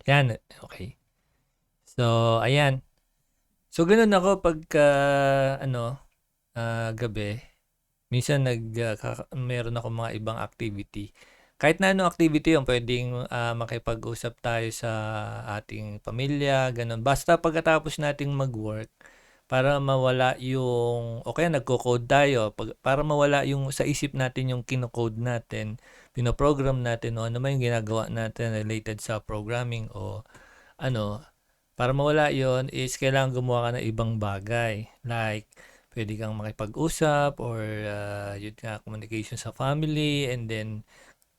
Yan, okay. So, ayan. So, ganun ako pagka, ano, gabi. Minsan meron ako mga ibang activity. Kahit na anong activity yun, pwedeng makipag-usap tayo sa ating pamilya, ganun. Basta pagkatapos nating mag-work, para mawala yung, o kaya nagko-code tayo, para mawala yung sa isip natin yung kino-code natin, pinoprogram natin, o ano man yung ginagawa natin related sa programming o ano, para mawala yon is kailangan gumawa ka ng ibang bagay. Like, pwede kang makipag-usap or yun nga, communication sa family, and then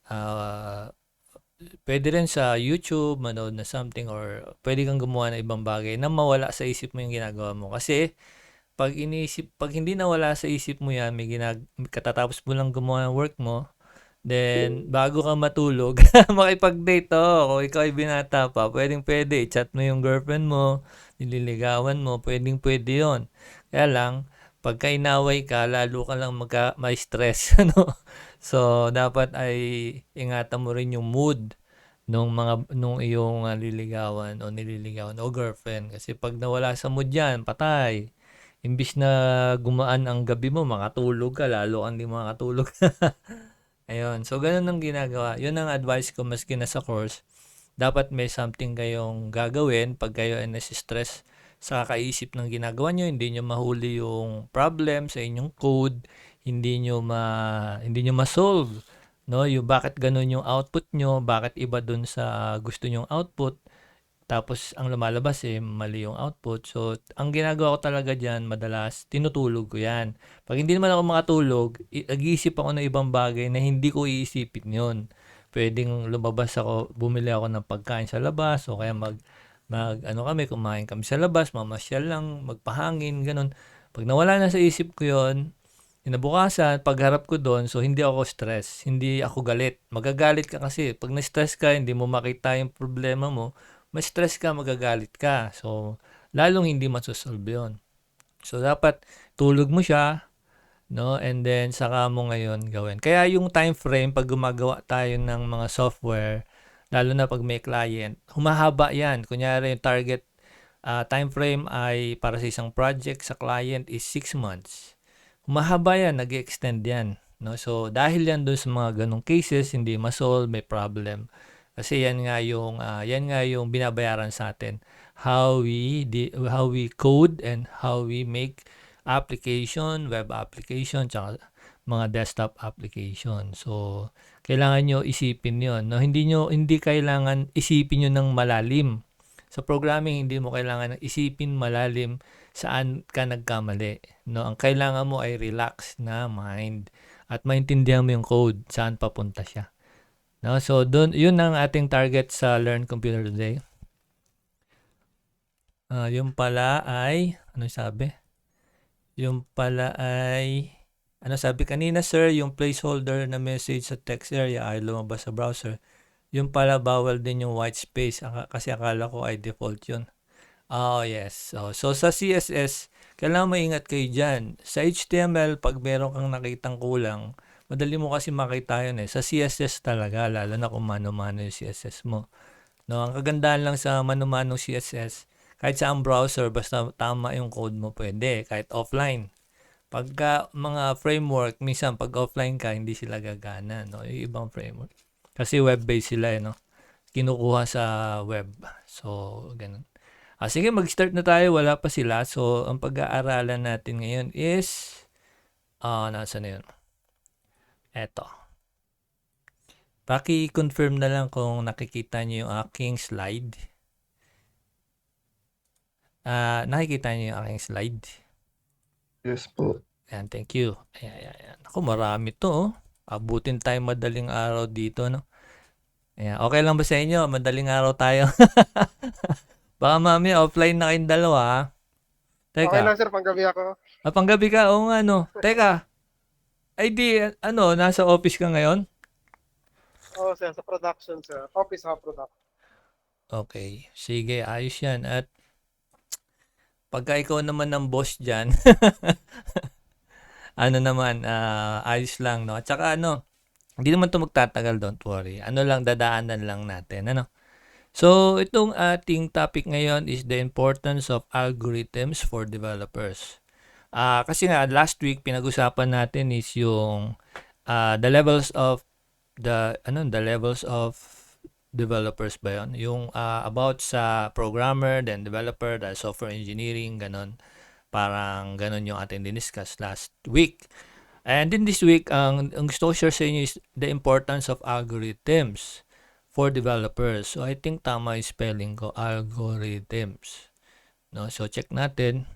uh, pwede rin sa YouTube, manood na something, or pwede kang gumawa ng ibang bagay na mawala sa isip mo yung ginagawa mo. Kasi pag hindi nawala sa isip mo yan, katatapos mo lang gumawa ng work mo, then bago ka matulog, makipag-date kung ikaw ay binata pa, pwedeng-pwede, chat mo yung girlfriend mo, nililigawan mo, pwedeng-pwede yon. Kaya lang, pagka inaway ka, lalo ka lang may stress, ano? So, dapat ay ingatan mo rin yung mood nung iyong liligawan o nililigawan o girlfriend. Kasi pag nawala sa mood yan, patay. Imbis na gumaan ang gabi mo, makatulog ka, lalo kang di makatulog. Ayun. So, ganun ang ginagawa. Yun ang advice ko maski na sa course. Dapat may something kayong gagawin pag kayo ay nasi-stress sa kakaisip ng ginagawa nyo. Hindi nyo mahuli yung problem sa inyong code. Hindi nyo ma-solve. No? Yung bakit ganun yung output nyo, bakit iba dun sa gusto nyong output. Tapos, ang lumalabas mali yung output. So, ang ginagawa ko talaga dyan, madalas, tinutulog ko yan. Pag hindi naman ako makatulog, nag-iisip ako ng ibang bagay na hindi ko iisipin yun. Pwedeng lumabas ako, bumili ako ng pagkain sa labas, o kaya kumain kami sa labas, mamasyal lang, magpahangin, ganun. Pag nawala na sa isip ko yun, kinabukasan, pagharap ko doon, so hindi ako stress, hindi ako galit. Magagalit ka kasi, pag na-stress ka, hindi mo makita yung problema mo, ma-stress ka, magagalit ka. So, lalong hindi masosolve yun. So, dapat tulog mo siya, no? And then, saka mo ngayon gawin. Kaya yung time frame, pag gumagawa tayo ng mga software, lalo na pag may client, humahaba yan. Kunyari, yung target time frame ay para sa isang project sa client is 6 months. Humahaba yan, nag-extend yan. No? So, dahil yan doon sa mga ganong cases, hindi ma-solve, may problem. Kasi yan nga yung binabayaran sa atin. How we code and how we make application, web application, tsaka mga desktop application. So, kailangan nyo isipin yon. No? Hindi kailangan isipin nyo ng malalim. Sa programming, hindi mo kailangan isipin malalim saan ka nagkamali. No? Ang kailangan mo ay relax na mind at maintindihan mo yung code, saan papunta siya. No? So, yun ang ating target sa Learn Computer Today. Yung pala ay, ano sabi? Yung pala ay, ano sabi kanina sir, yung placeholder na message sa text area ay lumabas sa browser. Yung pala bawal din yung white space kasi akala ko ay default yun. Oh, yes. So sa CSS, kailangan maingat kayo dyan. Sa HTML, pag meron kang nakitang kulang, madali mo kasi makita yun eh. Sa CSS talaga, lalo na kung mano-mano yung CSS mo. No, ang kagandahan lang sa mano-mano CSS, kahit sa ang browser, basta tama yung code mo, pwede. Kahit offline. Pagka mga framework, minsan pag offline ka, hindi sila gagana. No? Yung ibang framework. Kasi web-based sila no? Kinukuha sa web. So, ganun. Sige, mag-start na tayo. Wala pa sila. So, ang pag-aaralan natin ngayon is, nasa na yun? Eto. Paki-confirm na lang kung nakikita niyo yung aking slide. Nakikita niyo yung aking slide? Yes po. Ayan, thank you. Ayan. Ako, marami to. Abutin tayo madaling araw dito, no? Ayan, okay lang ba sa inyo? Madaling araw tayo. Baka mamaya offline na kayong dalawa, ha? Okay Teka. lang sir, panggabi ako. Panggabi ka? Oo nga, no? Teka. Ay di, nasa office ka ngayon? Oo sir, sa production sir. Office ha, production. Okay. Sige, ayos yan. At pagka ikaw naman ng boss dyan, ayos lang, no? At saka hindi naman to magtatagal, don't worry. Dadaanan lang natin, ano? So, itong ating topic ngayon is the importance of algorithms for developers. Kasi nga last week pinag-usapan natin is yung the levels of the levels of developers ba yun? Yung about sa programmer, then developer, then software engineering, ganon. Parang ganon yung ating diniscuss last week. And in this week, ang gusto ko share sa inyo is the importance of algorithms for developers. So, I think tama yung spelling ko, algorithms. No? So, check natin.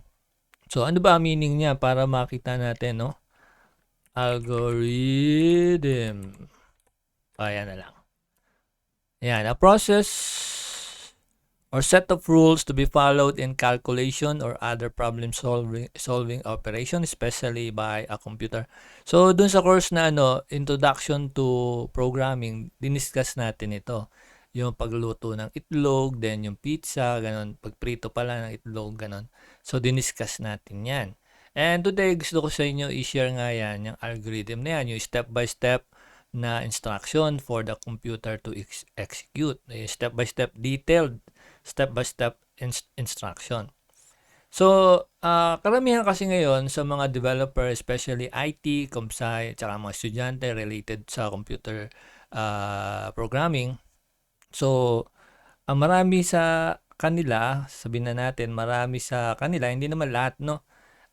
So, ano ba ang meaning niya para makita natin, no? Algorithm. Ayan na lang. Ayan, a process or set of rules to be followed in calculation or other problem solving operation, especially by a computer. So, dun sa course na Introduction to Programming, diniscuss natin ito. Yung pagluluto ng itlog, then yung pizza, ganun. Pagprito pala ng itlog, ganun. So, diniscuss natin yan. And today, gusto ko sa inyo i-share nga yan, yung algorithm na yan, yung step-by-step na instruction for the computer to execute. Step-by-step detailed step-by-step instruction. So, karamihan kasi ngayon sa mga developer, especially IT, ComSci, tsaka mga estudyante related sa computer programming. So, marami sa kanila, sabihin na natin, marami sa kanila, hindi naman lahat, no,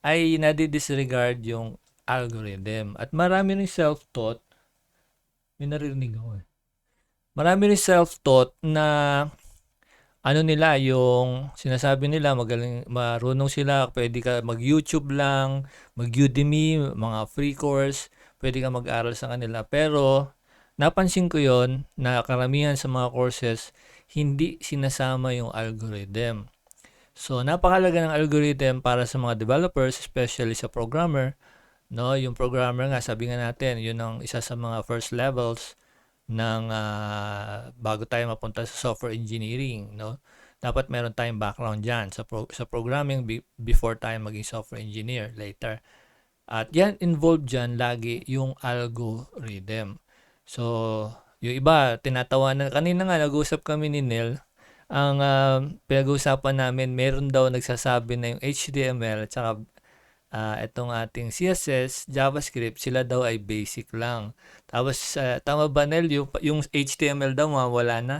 ay nadi-disregard yung algorithm. At marami rin self-taught, may narinig ako marami rin self-taught na nila, yung sinasabi nila magaling, marunong sila, pwede ka mag-YouTube lang, mag-Udemy, mga free course, pwede ka mag-aral sa kanila. Pero napansin ko yon na karamihan sa mga courses hindi sinasama yung algorithm. So napakalaga ng algorithm para sa mga developers, especially sa programmer, no? Yung programmer nga, sabi nga natin, yun ang isa sa mga first levels ng bago tayo mapunta sa software engineering, no? Dapat meron tayong background diyan sa programming before tayo maging software engineer later. At yan involved diyan lagi yung algorithm. So, yung iba tinatawanan kanina nga nag-usap kami ni Neil, ang pinag-uusapan namin, meron daw nagsasabi na yung HTML at saka itong ating CSS, JavaScript, sila daw ay basic lang. Tapos, tama ba Nel, yung HTML daw mawala na?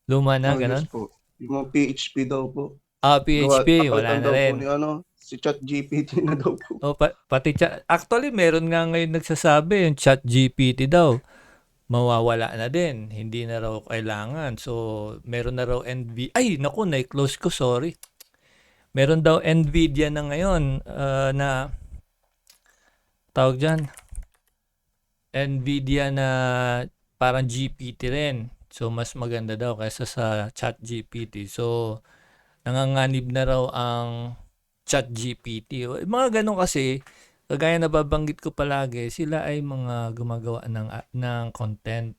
Luma na, Yes ganon? po. Yung mga PHP daw po. PHP, wala Papalitan na daw po rin. ni si ChatGPT na daw po. Pati actually, meron nga ngayon nagsasabi, yung ChatGPT daw, mawawala na din. Hindi na raw kailangan. So, meron na raw ay, naku, na-close ko, sorry. Meron daw NVIDIA na ngayon na tawag dyan, NVIDIA na parang GPT rin. So, mas maganda daw kaysa sa ChatGPT. So, nanganganib na raw ang ChatGPT. Mga ganun kasi, kagaya na babanggit ko palagi, sila ay mga gumagawa ng content.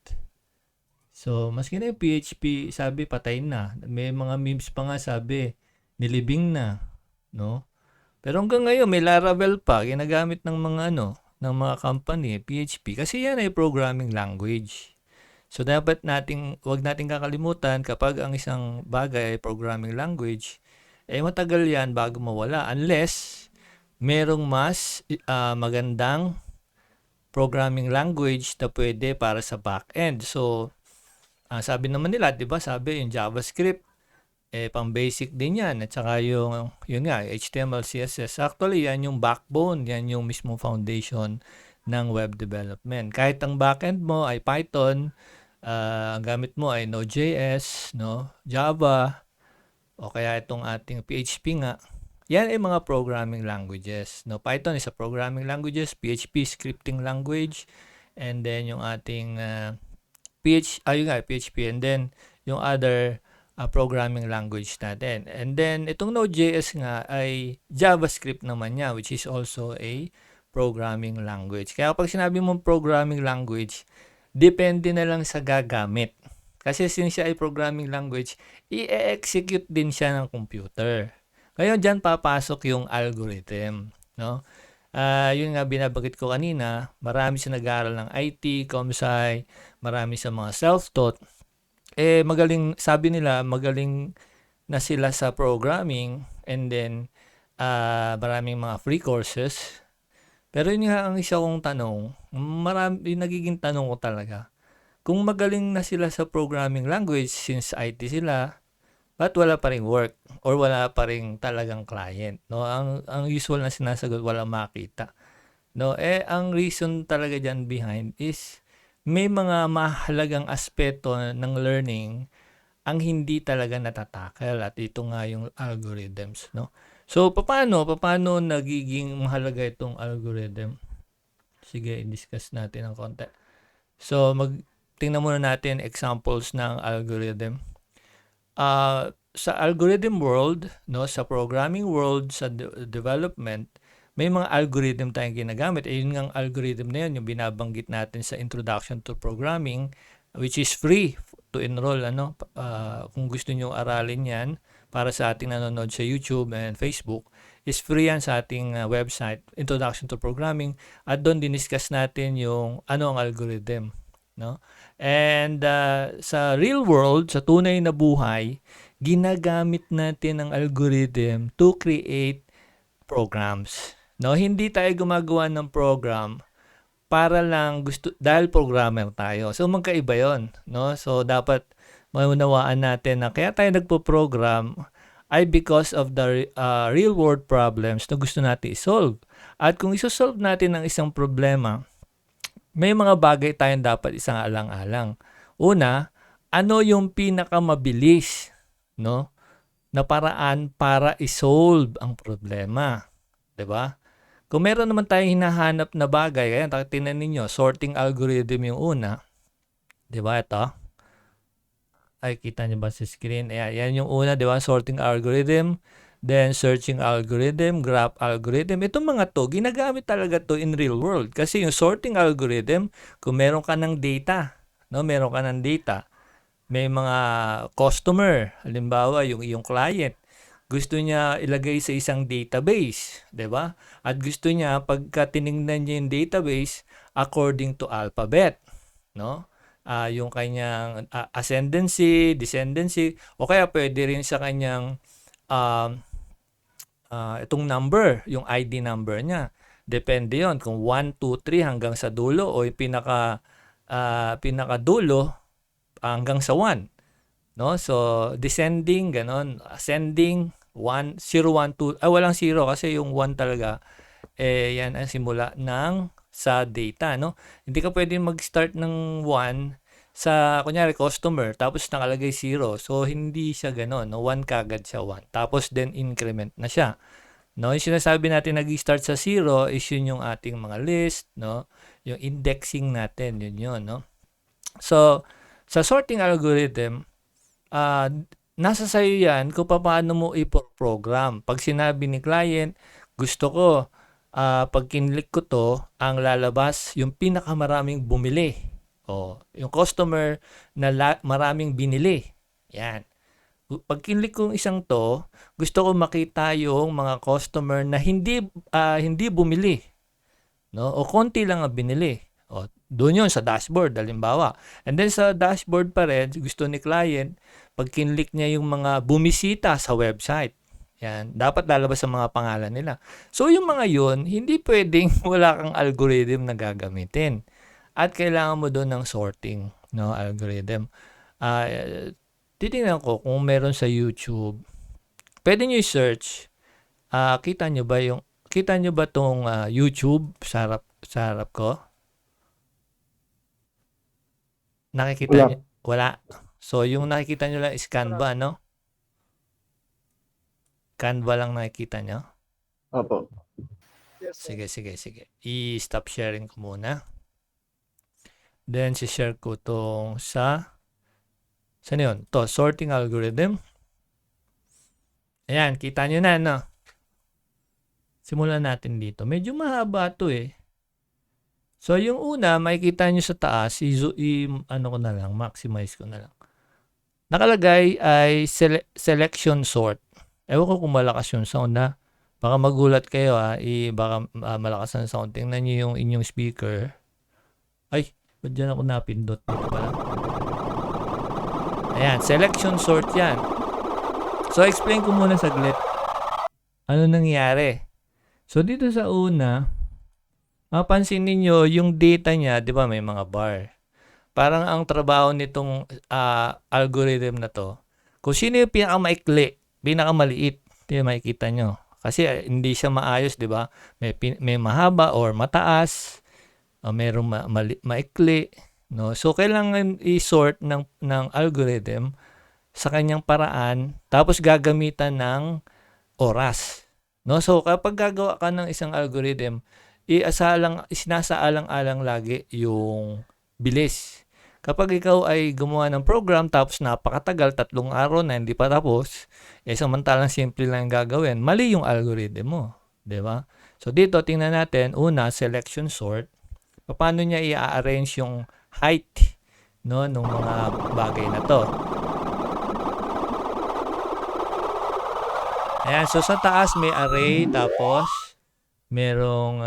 So, maski na yung PHP, sabi patay na. May mga memes pa nga sabi, nilibing na, no? Pero hanggang ngayon may Laravel pa ginagamit ng mga ng mga company, PHP, kasi yan ay programming language. So dapat wag nating kakalimutan kapag ang isang bagay ay programming language, matagal yan bago mawala unless merong mas magandang programming language na pwede para sa back-end. So sabi naman nila, 'di ba? Sabi yung JavaScript pang basic din yan. At saka yun nga, HTML, CSS. Actually, yan yung backbone. Yan yung mismo foundation ng web development. Kahit ang backend mo ay Python, ang gamit mo ay Node.js, no? Java, o kaya itong ating PHP nga. Yan ay mga programming languages. No? Python is a programming languages, PHP scripting language, and then yung ating PHP, and then yung other programming language natin. And then, itong Node.js nga ay JavaScript naman niya, which is also a programming language. Kaya kapag sinabi mong programming language, depende na lang sa gagamit. Kasi since siya ay programming language, i-execute din siya ng computer. Ngayon, dyan papasok yung algorithm. No? Yun nga binabanggit ko kanina, marami sa nag-aaral ng IT, ComSci, marami sa mga self-taught. magaling, sabi nila, magaling na sila sa programming, and then maraming mga free courses. Pero yun nga ang isa kong tanong, marami nagiging tanong ko talaga. Kung magaling na sila sa programming language since IT sila, ba't wala pa ring work or wala pa ring talagang client, no? Ang usual na sinasagot, wala makita. No, ang reason talaga diyan behind is may mga mahalagang aspeto ng learning ang hindi talaga natatakal, at ito nga yung algorithms, no? So paano nagiging mahalaga itong algorithm? Sige, i-discuss natin ng konti. So tingnan muna natin examples ng algorithm. Sa algorithm world, no, sa programming world, sa development, may mga algorithm tayong ginagamit. Yun nga algorithm na yun, yung binabanggit natin sa Introduction to Programming, which is free to enroll. Kung gusto nyo aralin yan, para sa ating nanonood sa YouTube and Facebook, is free yan sa ating website, Introduction to Programming. At doon diniscuss natin yung ano ang algorithm. No? And sa real world, sa tunay na buhay, ginagamit natin ang algorithm to create programs. No, hindi tayo gumagawa ng program para lang dahil programmer tayo. So magkaiba 'yon, no? So dapat maunawaan natin na kaya tayo nagpo-program ay because of the real world problems na gusto natin i-solve. At kung i-solve natin ang isang problema, may mga bagay tayong dapat isang alang-alang. Una, ano yung pinakamabilis, no, na paraan para i-solve ang problema, 'di ba? Kung meron naman tayong hinahanap na bagay, kaya tingnan ninyo, sorting algorithm yung una, 'di ba ito? Ay, kita niyo ba sa screen? Ayan, yan yung una, 'di ba? Sorting algorithm, then searching algorithm, graph algorithm. Itong mga to, ginagamit talaga to in real world. Kasi yung sorting algorithm, kung meron ka ng data, no, meron ka ng data, may mga customer, halimbawa yung iyong client, gusto niya ilagay sa isang database, 'di ba? At gusto niya pagka tiningnan niya yung database according to alphabet, no? Yung kanyang ascendancy, descendancy, o kaya pwede rin sa kanyang itong number, yung ID number niya. Depende 'yon kung 1, 2, 3 hanggang sa dulo, o yung pinaka dulo hanggang sa 1. No? So, descending, ganon. Ascending, 1, 0, 1, 2. Walang 0 kasi yung 1 talaga, yan ang simula sa data. No? Hindi ka pwedeng mag-start ng 1 sa, kunyari, customer, tapos nakalagay 0. So, hindi siya ganon. No? 1 kagad siya 1. Tapos, then increment na siya. No? Yung sinasabi natin nag-start sa 0 is yun yung ating mga list, no? Yung indexing natin, yun, no? So, sa sorting algorithm, nasa sayo yan kung paano mo i-program. Pag sinabi ni client, gusto ko, pag kinlik ko to, ang lalabas yung pinakamaraming bumili. O, yung customer na maraming binili. Yan. Pag kinlik kong isang to, gusto ko makita yung mga customer na hindi bumili. No? O konti lang ang binili. O, doon yun sa dashboard, halimbawa. And then sa dashboard pa rin, gusto ni client, pag kinlik niya yung mga bumisita sa website, yan, dapat lalabas sa mga pangalan nila. So yung mga yun, hindi pwedeng wala kang algorithm na gagamitin. At kailangan mo doon ng sorting, no, algorithm. Titingnan ko kung meron sa YouTube. Pwede nyo i-search. Kita nyo ba tong YouTube sa harap ko? Nakikita Wala. nyo? Wala. So, yung nakikita nyo lang is Canva, no? Canva lang nakikita nyo? Opo. Yes, sir. Sige. I-stop sharing ko muna. Then, si-share ko tong saan yun? To, sorting algorithm. Ayan, kita nyo na, no? Simulan natin dito. Medyo mahaba to eh. So, yung una, makikita nyo sa taas, maximize ko na lang. Nakalagay ay selection sort. Ewan ko kung malakas yung sound, ha? Baka magulat kayo, ha? Baka malakas ang sound. Tingnan nyo yung inyong speaker. Ay, ba't dyan ako napindot? Dito pala. Ayan, selection sort yan. So, explain ko muna saglit. Ano nangyari? So, dito sa una, mapansin ninyo, yung data niya, di ba may mga bar. Parang ang trabaho nitong algorithm na to, kung sino yung pinakamaikli, pinakamaliit, yung makikita nyo. Kasi hindi siya maayos, di ba? May mahaba or mataas, o merong maikli. No? So, kailangan i-sort ng algorithm sa kanyang paraan, tapos gagamitan ng oras. No? So, kapag gagawa ka ng isang algorithm, sinasaalang-alang lagi yung bilis. Kapag ikaw ay gumawa ng program tapos napakatagal, 3 araw na hindi pa tapos, samantalang simple lang yung gagawin, mali yung algorithm mo. Diba? So, dito, tingnan natin, una, selection sort. Paano niya i-arrange yung height, no, ng mga bagay na to. Ayan, so sa taas may array, tapos merong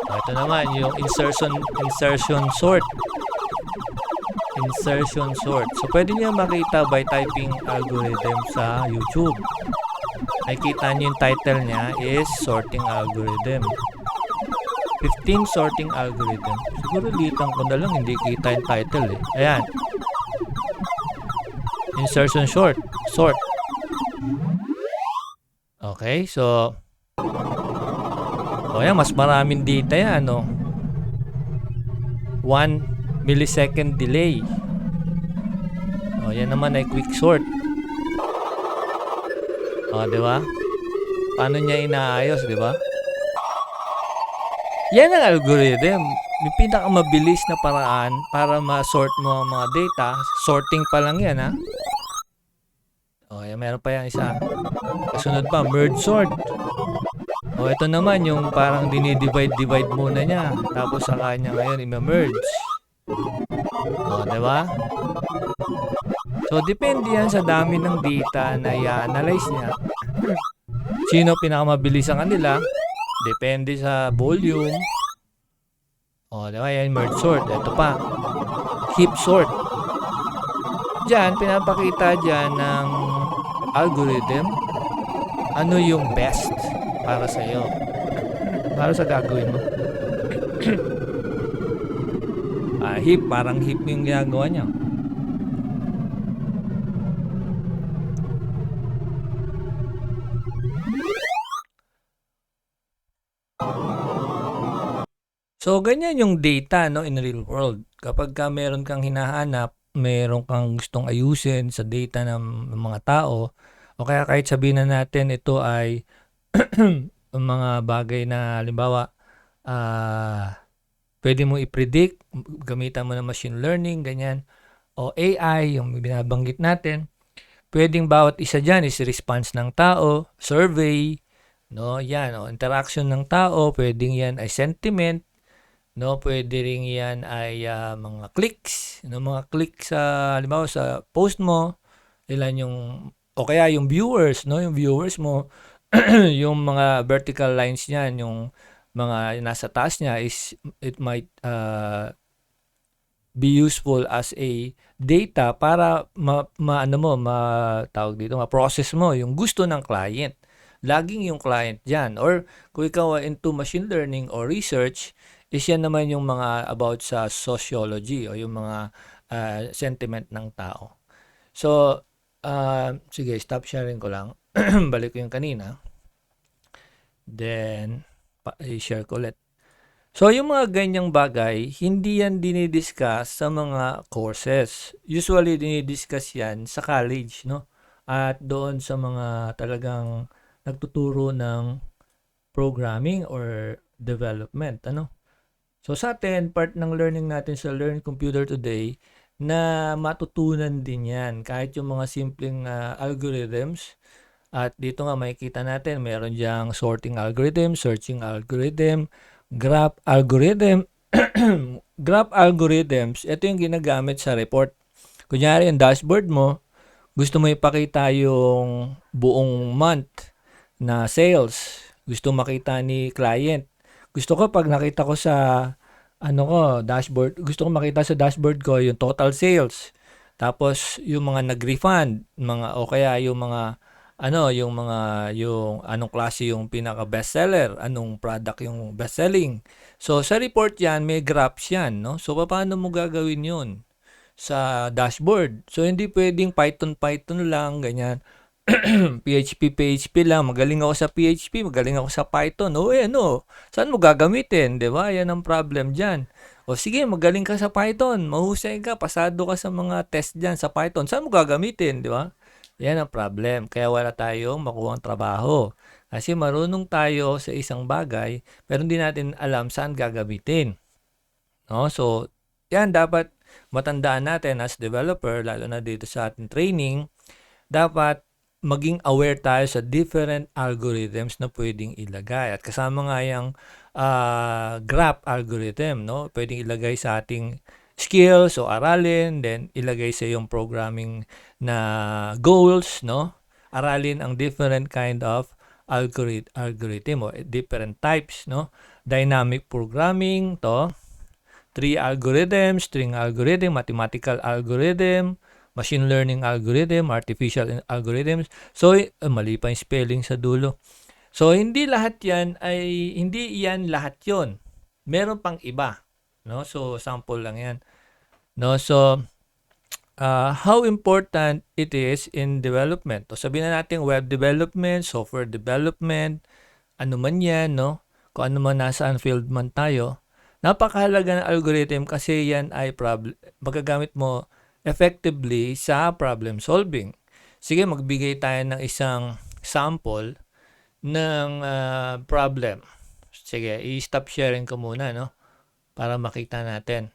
ito naman yung insertion sort. Insertion sort. So pwede niyo makita by typing algorithm sa YouTube. Nakikita niyo yung title niya is sorting algorithm. 15 sorting algorithm. Siguro litan ko na lang, hindi kita yung title eh. Ayan. Insertion sort. Okay, so ayan, mas maraming data yan, no? 1 millisecond delay. Yan naman ay quick sort. Di ba? Paano niya inaayos, di ba? Yan ang algorithm. Yung pinakamabilis na paraan para ma-sort mo ang mga data. Sorting pa lang yan, ha? Yan, meron pa yan isa. Kasunod pa, merge sort. Ito naman yung parang dinidivide muna niya. Tapos sa kanya ngayon, i-merge. Diba? So, depende yan sa dami ng data na i-analyze niya. Sino pinakamabilis ang kanila? Depende sa volume. Diba? Yan, merge sort. Ito pa. Heap sort. Diyan, pinapakita dyan ng algorithm ano yung best para sa iyo, para sa gagawin mo. Heap, parang heap yung ginagawa niya. So, ganyan yung data, no, in real world. Kapag meron kang hinahanap, meron kang gustong ayusin sa data ng mga tao, o kaya kahit sabihin na natin ito ay mga bagay na halimbawa pwede mo i-predict, gamitan mo ng machine learning, ganyan, o AI, yung binabanggit natin. Pwedeng bawat isa dyan is response ng tao, survey, no, yan, interaction ng tao, pwedeng yan ay sentiment, no, pwede rin yan ay mga clicks, no, mga clicks sa halimbawa sa post mo, ilan yung, o kaya yung viewers, no, yung viewers mo, yung mga vertical lines niyan, yung mga nasa taas niya is it might be useful as a data para ma-process mo yung gusto ng client. Laging yung client diyan. Or kung ikaw into machine learning or research, is yan naman yung mga about sa sociology o yung mga sentiment ng tao. So, sige, stop sharing ko lang. Balik ko yung kanina. Then, i-share ko ulit. So, yung mga ganyang bagay, hindi yan dinidiscuss sa mga courses. Usually, dinidiscuss yan sa college, no? At doon sa mga talagang nagtuturo ng programming or development, ano? So, sa atin, part ng learning natin sa Learn Computer Today, na matutunan din yan. Kahit yung mga simpleng algorithms. At dito nga makikita natin, meron diyang sorting algorithm, searching algorithm, graph algorithm. Graph algorithms, ito yung ginagamit sa report. Kunyari, yung dashboard mo, gusto mo ipakita yung buong month na sales. Gusto makita ni client. Gusto ko pag nakita ko sa dashboard, gusto ko makita sa dashboard ko yung total sales. Tapos yung mga nag-refund, o kaya yung mga yung anong klase yung pinaka bestseller, anong product yung best-selling. So sa report 'yan, may graphs 'yan, no? So paano mo gagawin 'yun sa dashboard? So hindi pwedeng Python lang, ganyan. PHP lang, magaling ako sa PHP, magaling ako sa Python. Saan mo gagamitin, 'di ba? Yan ang problem diyan. O sige, magaling ka sa Python, mahusay ka, pasado ka sa mga test diyan sa Python. Saan mo gagamitin, 'di ba? Yan ang problem. Kaya wala tayong makuhang trabaho. Kasi marunong tayo sa isang bagay, pero hindi natin alam saan gagamitin. No? So, yan dapat matandaan natin as developer, lalo na dito sa ating training, dapat maging aware tayo sa different algorithms na pwedeng ilagay. At kasama nga yung graph algorithm, no? Pwedeng ilagay sa ating skills o aralin, then ilagay sa yung programming na goals, no? Aralin ang different kind of algorithm o different types, no? Dynamic programming, to tree algorithm, string algorithm, mathematical algorithm, machine learning algorithm, artificial algorithms. So, mali pa yung spelling sa dulo. So, hindi yan lahat yon. Meron pang iba. No? So, sample lang yan. No? So, how important it is in development. So, sabihin na natin web development, software development, ano man yan, no? Kung ano man nasaan field man tayo. Napakahalaga ng algorithm kasi yan ay magagamit mo effectively sa problem solving. Sige, magbigay tayo ng isang sample ng problem. Sige, i-stop sharing ko muna, no? Para makita natin.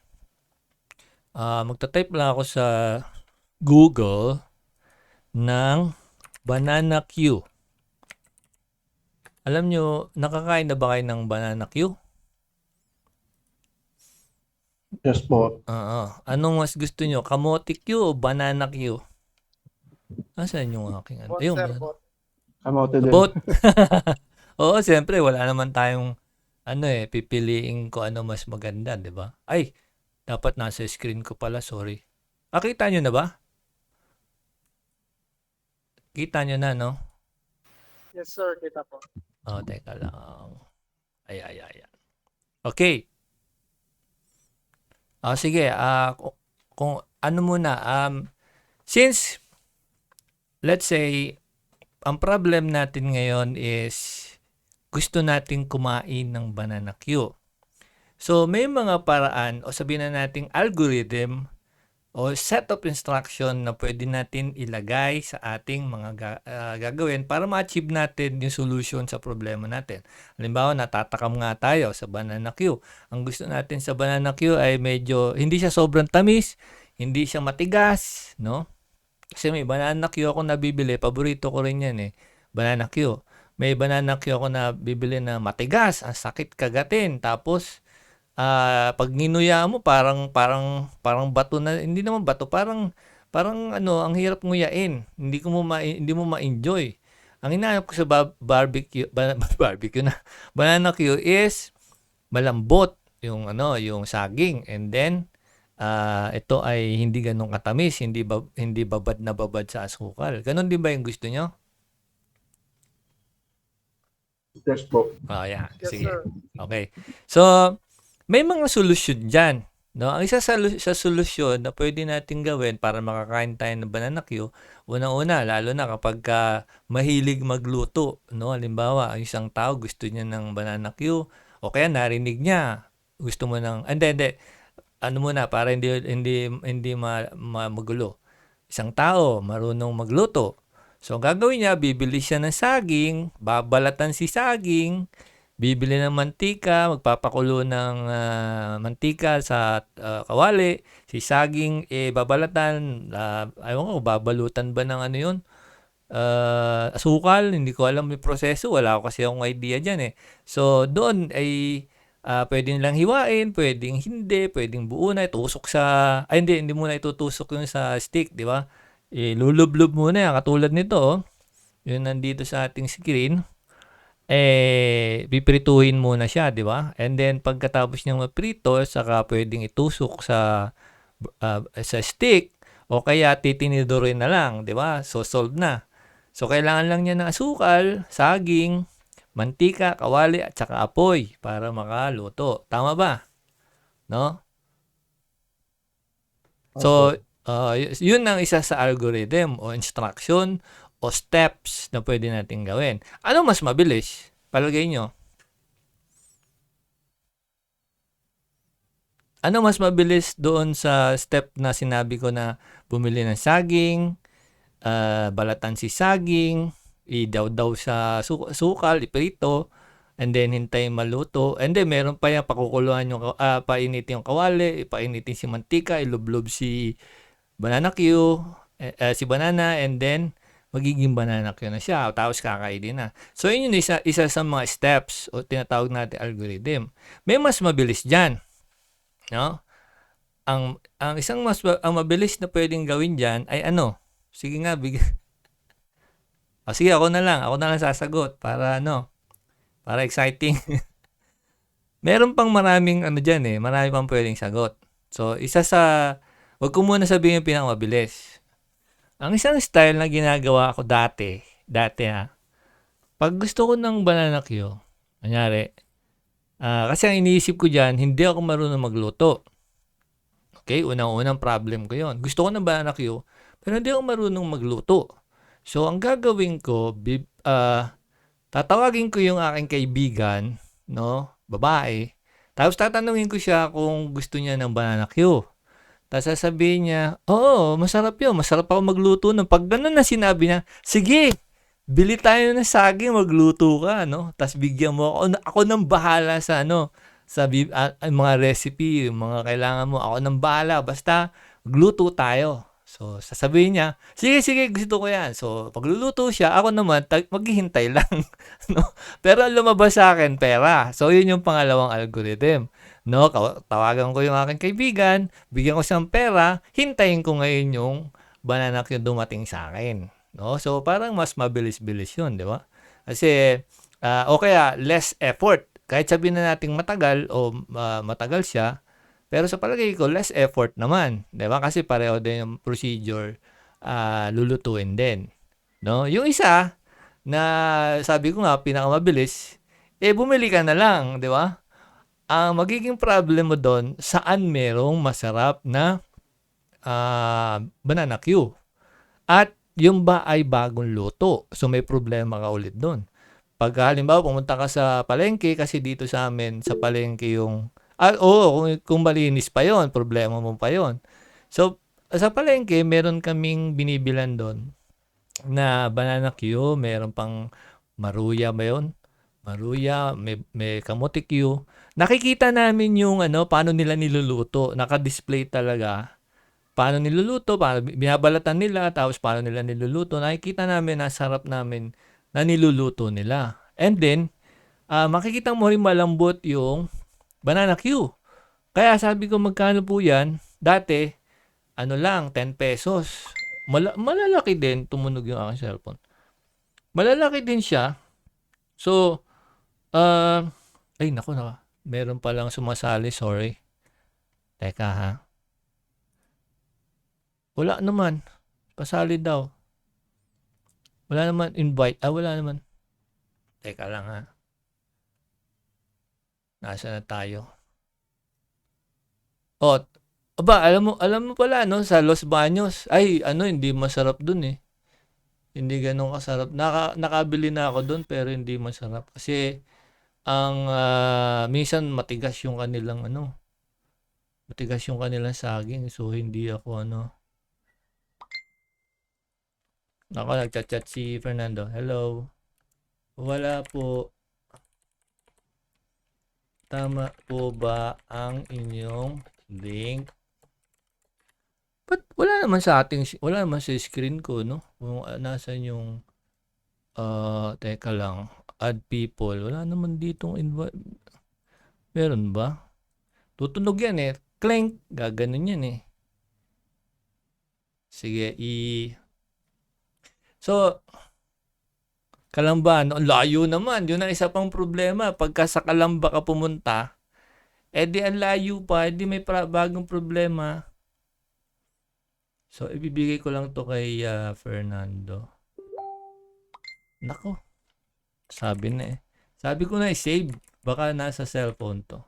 Magta-type lang ako sa Google ng banana Q. Alam nyo, nakakain na ba kayo ng banana Q? Yes po. Anong mas gusto nyo? Kamote Q o banana Q? Nasaan yung aking ano? Bot, Ayun, sir, banana. bot. Kamote din. Bot. Oo, siyempre, wala naman tayong pipiliin ko ano mas maganda, di ba? Ay, dapat nasa screen ko pala, sorry. Kita nyo na ba? Kita nyo na, no? Yes, sir. Kita po. Teka lang. Ay. Okay. Sige, kung ano muna, since, let's say, ang problem natin ngayon is gusto nating kumain ng banana Q. So, may mga paraan o sabihin na nating algorithm o set of instruction na pwede natin ilagay sa ating mga gagawin para ma-achieve natin yung solution sa problema natin. Halimbawa, natatakam nga tayo sa banana Q. Ang gusto natin sa banana Q ay medyo, hindi siya sobrang tamis, hindi siya matigas, no? Kasi may banana Q ako nabibili, paborito ko rin yan banana Q. May banana Q ako nabibili na matigas, ang sakit kagatin, tapos pag ginuya mo parang bato na, hindi naman bato, parang ang hirap nguyain. Hindi mo ma-enjoy. Ang hinahanap ko sa barbecue na banana Q is malambot yung yung saging, and then ito ay hindi ganun katamis, hindi babad na babad sa asukal. Ganun din ba yung gusto nyo? Yes po. Yeah. Yes, Sige. sir. Okay. So, may mga solusyon dyan. No? Ang isa sa solusyon na pwede natin gawin para makakain tayo ng banana Q, unang-una, lalo na kapag mahilig magluto. No? Halimbawa, ang isang tao gusto niya ng banana Q, o kaya narinig niya, gusto mo ng, hindi, ano muna, para hindi magulo. Isang tao, marunong magluto. So, ang gagawin niya, bibili siya ng saging, babalatan si saging, bibili ng mantika, magpapakulo ng mantika sa kawali, si saging, babalatan, babalutan ba ng ano yun? Asukal, hindi ko alam yung proseso, wala ko kasi akong idea dyan So, doon ay pwede nilang hiwain, pwedeng hindi, pwedeng buo na, itusok sa, hindi muna itutusok yun sa stick, di ba? Lulublob muna yan, katulad nito, yun nandito sa ating screen, piprituhin muna siya, di ba? And then, pagkatapos niyang maprito, saka pwedeng itusok sa stick, O kaya titinidurin na lang, 'di ba? So solve na. So kailangan lang niya ng asukal, saging, mantika, kawali at saka apoy para makaluto. Tama ba? No? So, Opo. yun ang isa sa algorithm o instruction o steps na pwede natin gawin. Ano mas mabilis? Palagay nyo? Ano mas mabilis doon sa step na sinabi ko na bumili ng saging, balatan si saging, idaw-daw sa sukal, iprito, and then hintayin maluto. And then meron pa yan, pakukuluan yung, painitin yung kawali, painitin si mantika, ilublob si banana Q, si banana, and then magiging banana Q na siya. Tapos kakainin na. So yun yung isa sa mga steps o tinatawag natin algorithm. May mas mabilis dyan. No? Ang isang ang mabilis na pwedeng gawin diyan ay ano? Sige nga, sige, ako na lang sasagot para para exciting. Meron pang maraming diyan marami pang pwedeng sagot. So, wag ko muna sabihin yung pinakamabilis. Ang isang style na ginagawa ko dati pag gusto ko ng banana Q, kunyari, kasi ang iniisip ko diyan, hindi ako marunong magluto. Okay, unang-unang problem ko yon. Gusto ko ng banana Q, pero hindi ako marunong magluto. So, ang gagawin ko, tatawagin ko yung aking kaibigan, babae, tapos tatanungin ko siya kung gusto niya ng banana Q. Tapos sasabihin niya, oo, masarap yun. Masarap ako magluto. Pag ganun na sinabi niya, sige, bili tayo ng saging, magluto ka, Tapos bigyan mo ako nang bahala sa sa mga recipe, mga kailangan mo, ako nang bahala, basta magluto tayo. So, sasabihin niya, sige, gusto ko yan. So, pagluluto siya, ako naman, maghihintay lang. Pero ang lumabas sa akin, pera. So, yun yung pangalawang algorithm. Tawagan ko yung aking kaibigan, bigyan ko siyang pera, hintayin ko ngayon yung banana yung dumating sa akin. So, parang mas mabilis-bilis yun, di ba? Kasi, o kaya, less effort. Kahit sabihin na natin matagal o matagal siya, pero sa palagay ko, less effort naman. Diba? Kasi pareho din yung procedure, lulutuin din. Yung isa, na sabi ko nga, pinakamabilis, bumili ka na lang. Di ba? Ang magiging problem mo doon, saan merong masarap na banana Q. At yung ba ay bagong luto. So may problema ka ulit doon. Pag halimbawa pumunta ka sa palengke, kasi dito sa amin sa palengke yung kung malinis pa yon, problema mo pa yon. So sa palengke meron kaming binibilan doon na banana Q, meron pang maruya ba yun? Maruya, may kamote Q. Nakikita namin yung paano nila niluluto, naka-display talaga. Paano niluluto, paano binabalatan nila, tapos paano nila niluluto. Nakikita namin, nasarap namin na niluluto nila. And then, makikita mo rin malambot yung banana Q. Kaya sabi ko, magkano po yan? Dati, 10 pesos. Malalaki din, tumunog yung aking cellphone. Malalaki din siya. So, naku, meron palang sumasali, sorry. Teka ha. Wala naman. Pasali daw. Wala naman invite. Wala naman. Teka lang ha. Nasa na tayo? Alam mo pala sa Los Baños. Hindi masarap dun eh. Hindi ganun kasarap. Nakabili na ako dun pero hindi masarap. Kasi ang minsan matigas yung kanilang matigas yung kanilang saging. So hindi ako nagchat-chat si Fernando. Hello. Wala po. Tama po ba ang inyong link? But wala naman sa screen ko, Kung nasan yung teka lang, add people. Wala naman ditong invite. Meron ba? Tutunog yan eh. Clink. Gaganon yan eh. Sige, So, Kalamba, layo naman. Yun ang isa pang problema. Pagka sa Kalamba ka pumunta, di ang layo pa, di may bagong problema. So, ibibigay ko lang to kay Fernando. Nako, sabi na eh. Sabi ko na i-save. Baka nasa cellphone to.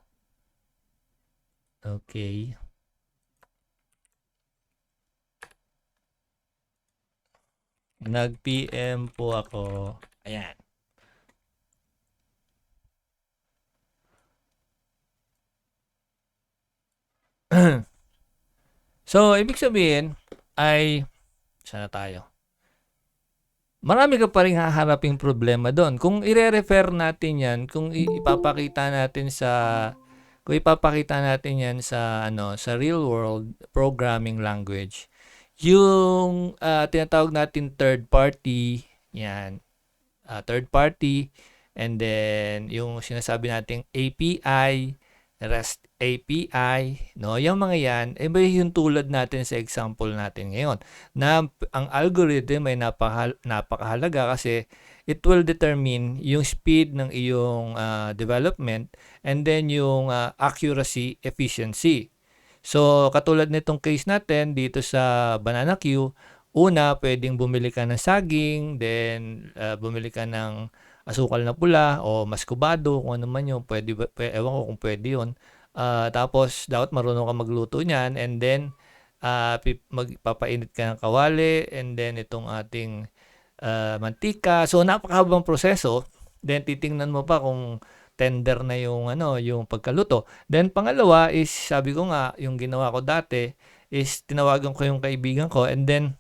Okay. Nag-PM po ako. Ayan. So, ibig sabihin ay, sana tayo. Marami ka pa rin haharaping problema doon. Kung i-refer natin yan, kung ipapakita natin yan sa sa real world programming language, yung tinatawag natin third party, yan, third party, and then yung sinasabi nating API, REST API, no? Yung mga yan, iba yung tulad natin sa example natin ngayon. Na ang algorithm ay napakahalaga kasi it will determine yung speed ng iyong development and then yung accuracy, efficiency. So, katulad nitong case natin dito sa Banana Q, una, pwedeng bumili ka ng saging, then bumili ka ng asukal na pula o maskubado, kung ano man yun, ewan ko kung pwede yun. Tapos, dapat marunong ka magluto niyan, and then, magpapainit ka ng kawali, and then itong ating mantika. So, napakahabang proseso. Then, titingnan mo pa kung tender na yung pagkaluto. Then, pangalawa is, sabi ko nga, yung ginawa ko dati, is tinawagan ko yung kaibigan ko, and then,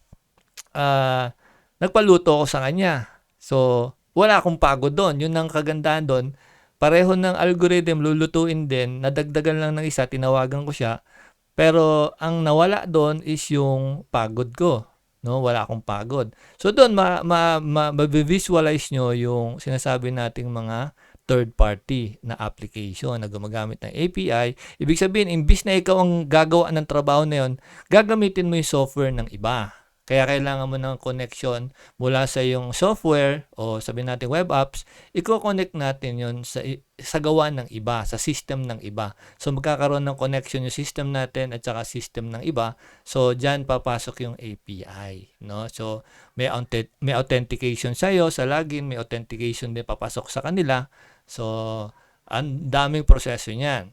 nagpaluto ko sa kanya. So, wala akong pagod doon. Yun ang kagandahan doon. Pareho ng algorithm, lulutuin din, nadagdagan lang ng isa, tinawagan ko siya. Pero ang nawala doon is yung pagod ko. No, wala akong pagod. So doon ma-visualize nyo yung sinasabi nating mga third party na application na gumagamit ng API. Ibig sabihin, imbis na ikaw ang gagawa ng trabaho na yun, gagamitin mo yung software ng iba. Kaya kailangan mo ng connection mula sa yung software o sabihin natin web apps, i-connect natin yun sa gawa ng iba, sa system ng iba. So magkakaroon ng connection yung system natin at saka system ng iba. So diyan papasok yung API, no? So may authentication sa iyo sa login, may authentication din papasok sa kanila. So ang daming proseso niyan.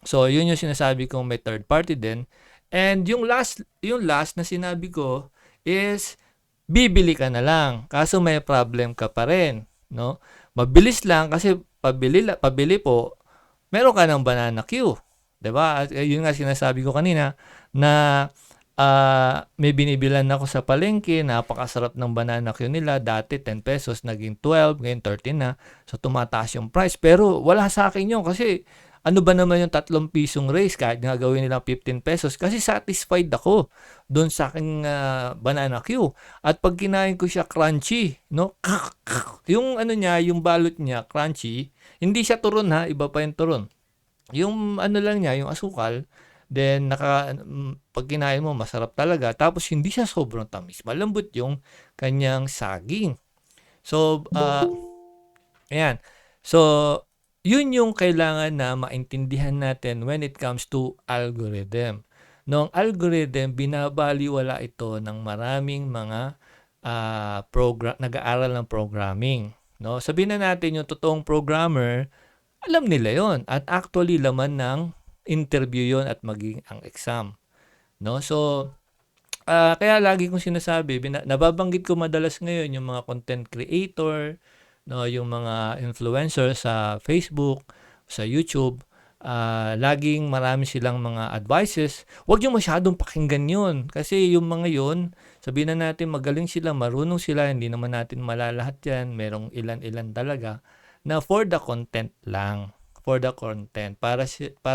So yun yung sinasabi kong may third party din. And yung last na sinabi ko is bibili ka na lang. Kaso may problem ka pa rin, no? Mabilis lang kasi pabili po, meron ka ng Banana Q, 'di ba? At yun nga sinasabi ko kanina na may binibilan ako sa palengke, napakasarap ng Banana Q nila. Dati 10 pesos, naging 12, ngayon 13 na. So tumataas yung price. Pero wala sa akin yun kasi ano ba naman yung 3 pisong raise kahit nga gawin nila 15 pesos kasi satisfied ako doon sa aking Banana Q. At pag kinain ko siya crunchy, no? Yung ano niya, yung balot niya crunchy, hindi siya turon ha, iba pa yung turon. Yung ano lang niya, yung asukal, then pag kinain mo masarap talaga. Tapos hindi siya sobrang tamis, malambot yung kanyang saging. So ayan. So yun yung kailangan na maintindihan natin when it comes to algorithm. Noong algorithm, binabaliwala ito ng maraming mga nag-aaral ng programming. No? Sabihin na natin yung totoong programmer, alam nila yon at actually laman ng interview yon at maging ang exam. No? So, kaya lagi kong sinasabi, nababanggit ko madalas ngayon yung mga content creator, no, yung mga influencer sa Facebook, sa YouTube, laging marami silang mga advices. Huwag niyo masyadong pakinggan yun. Kasi yung mga yun, sabihin na natin magaling sila, marunong sila, hindi naman natin malalahat yan. Merong ilan-ilan talaga na for the content lang. For the content. Para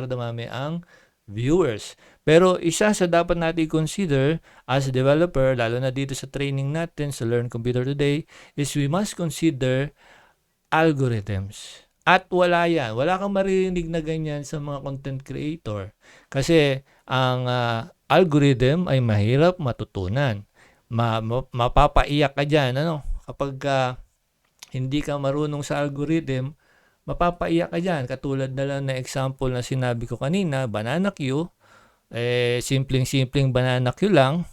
dumami ang viewers. Pero isa sa dapat natin consider as a developer, lalo na dito sa training natin sa Learn Computer Today, is we must consider algorithms. At wala yan. Wala kang maririnig na ganyan sa mga content creator. Kasi ang algorithm ay mahirap matutunan. Mapapaiyak ka dyan. Ano? Kapag hindi ka marunong sa algorithm, mapapaiyak ka dyan. Katulad na lang na example na sinabi ko kanina, Banana Q. Simpleng-simpleng Banana Q lang.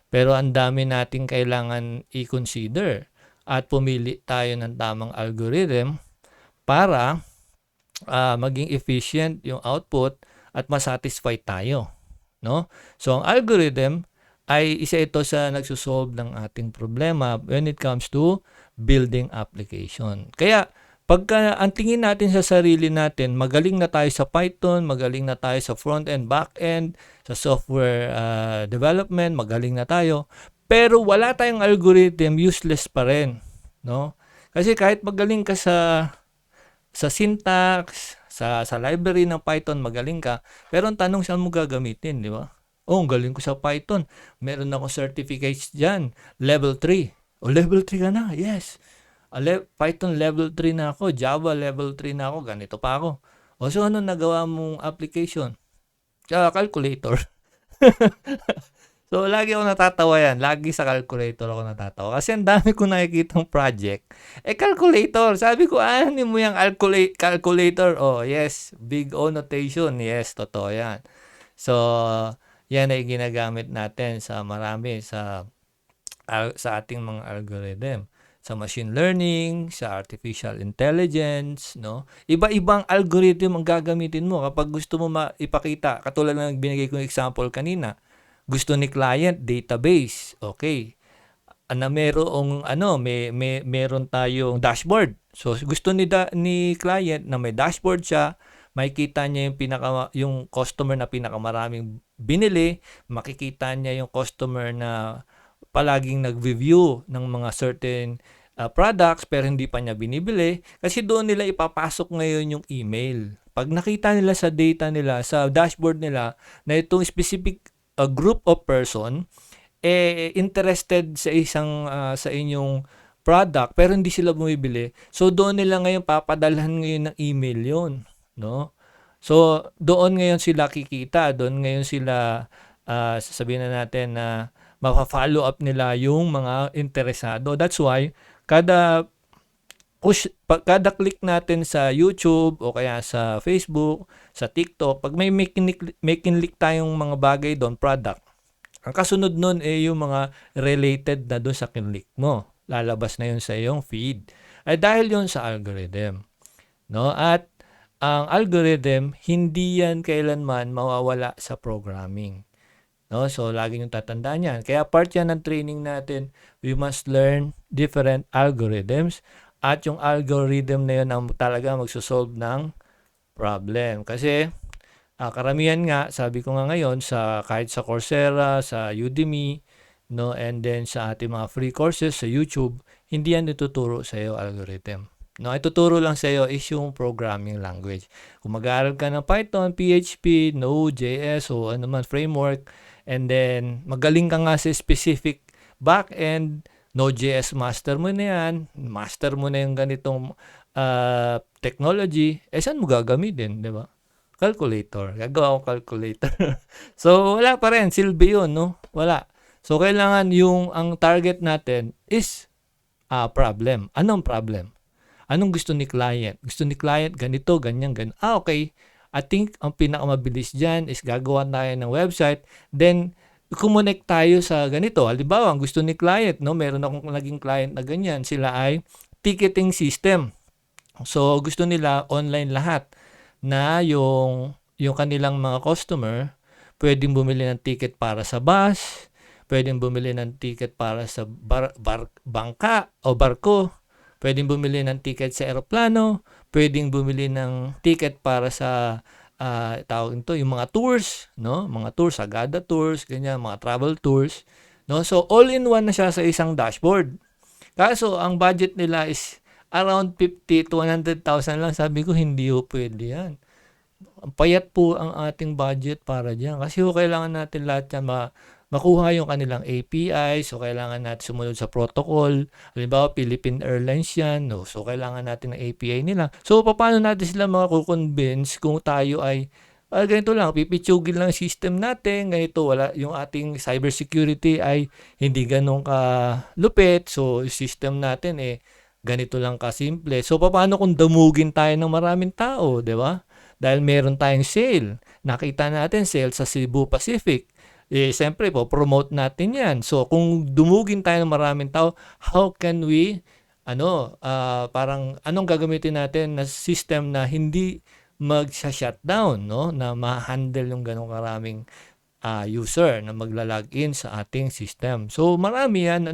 Pero ang dami nating kailangan i-consider at pumili tayo ng tamang algorithm para maging efficient yung output at masatisfy tayo, no? So ang algorithm ay isa ito sa nagsosolve ng ating problema when it comes to building application. Kaya pagka ang tingin natin sa sarili natin, magaling na tayo sa Python, magaling na tayo sa front-end, back-end, sa software development, magaling na tayo, pero wala tayong algorithm, useless pa rin, no? Kasi kahit magaling ka sa syntax, sa library ng Python, magaling ka. Pero ang tanong, saan mo gagamitin, di ba? Oh, ang galing ko sa Python. Meron akong certificates dyan. Level 3. O, level 3 ka na. Yes. Python level 3 na ako. Java level 3 na ako. Ganito pa ako. O, so ano nagawa mong application? Calculator. So, lagi ako natatawa yan. Lagi sa calculator ako natatawa. Kasi ang dami ko nakikitang project. Calculator. Sabi ko, ano mo yung calculator? Oh, yes. Big O notation. Yes, totoo yan. So, yan ay ginagamit natin sa marami sa ating mga algorithm. Sa machine learning, sa artificial intelligence, no? Iba-ibang algorithm ang gagamitin mo kapag gusto mo maipakita. Katulad ng binigay kong example kanina. Gusto ni client database. Okay. Meron tayong dashboard. So gusto ni client na may dashboard siya, makikita niya yung customer na pinakamaraming binili, makikita niya yung customer na palaging nag-review ng mga certain products pero hindi pa niya binibili kasi doon nila ipapasok ngayon yung email. Pag nakita nila sa data nila, sa dashboard nila na itong specific a group of person interested sa sa inyong product pero hindi sila bumibili. So doon nila ngayon papadalhan ngayon ng email 'yon, no? So doon ngayon sila kikita, doon ngayon sila sasabihin na natin na mapa-follow up nila yung mga interesado. That's why kada click natin sa YouTube o kaya sa Facebook, sa TikTok, pag may kinlik tayong mga bagay doon, product, ang kasunod nun yung mga related na doon sa kinlik mo. Lalabas na yun sa iyong feed. Ay dahil yun sa algorithm. No? At ang algorithm, hindi yan kailanman mawawala sa programming. No? So, lagi yung tatandaan yan. Kaya part yan ng training natin, we must learn different algorithms at yung algorithm na yun ang talaga magsosolve ng problem. Kasi karamihan nga, sabi ko nga ngayon, kahit sa Coursera, sa Udemy, no, and then sa ating mga free courses sa YouTube, hindi yan ituturo sa iyo algorithm. No, ituturo lang sa iyo is yung programming language. Kung mag-aaral ka ng Python, PHP, Node.js o ano man framework, and then magaling ka nga sa specific back-end, Node.js master mo na yan, master mo na yung ganitong technology, saan mo gagamitin, di ba? Calculator. Gagawa ko calculator. So, wala pa rin. Silbi yun, no? Wala. So, kailangan ang target natin is problem. Anong problem? Anong gusto ni client? Gusto ni client ganito, ganyan, ganyan. Okay. I think ang pinakamabilis dyan is gagawa tayo ng website. Then, kumonect tayo sa ganito. Halimbawa, ang gusto ni client, no? Meron akong naging client na ganyan. Sila ay ticketing system. So, gusto nila online lahat na yung kanilang mga customer pwedeng bumili ng ticket para sa bus, pwedeng bumili ng ticket para sa bangka o barko, pwedeng bumili ng ticket sa eroplano, pwedeng bumili ng ticket para sa tawag nito, yung mga tours, no? Mga tours, Sagada tours, ganyan, mga travel tours, no? So all in one na siya sa isang dashboard. Kaso ang budget nila is around 50 to 100,000 lang. Sabi ko, hindi po pwede yan. Payat po ang ating budget para diyan. Kasi kailangan natin lahat yan makuha yung kanilang API. So, kailangan natin sumunod sa protocol. Halimbawa, Philippine Airlines yan. No? So, kailangan natin ng API nila. So, paano natin sila makakukonvince kung tayo ay ganito lang, pipitsugin lang system natin, ganito, wala, yung ating cybersecurity ay hindi ganun ka lupit. So, system natin ganito lang kasimple. So, paano kung damugin tayo ng maraming tao, di ba? Dahil meron tayong sale. Nakita natin sale sa Cebu Pacific. siyempre promote natin yan. So, kung dumugin tayo ng maraming tao, how can we, parang anong gagamitin natin na system na hindi mag-shutdown, no? Na ma-handle yung ganong karaming user na magla-login sa ating system. So, marami yan,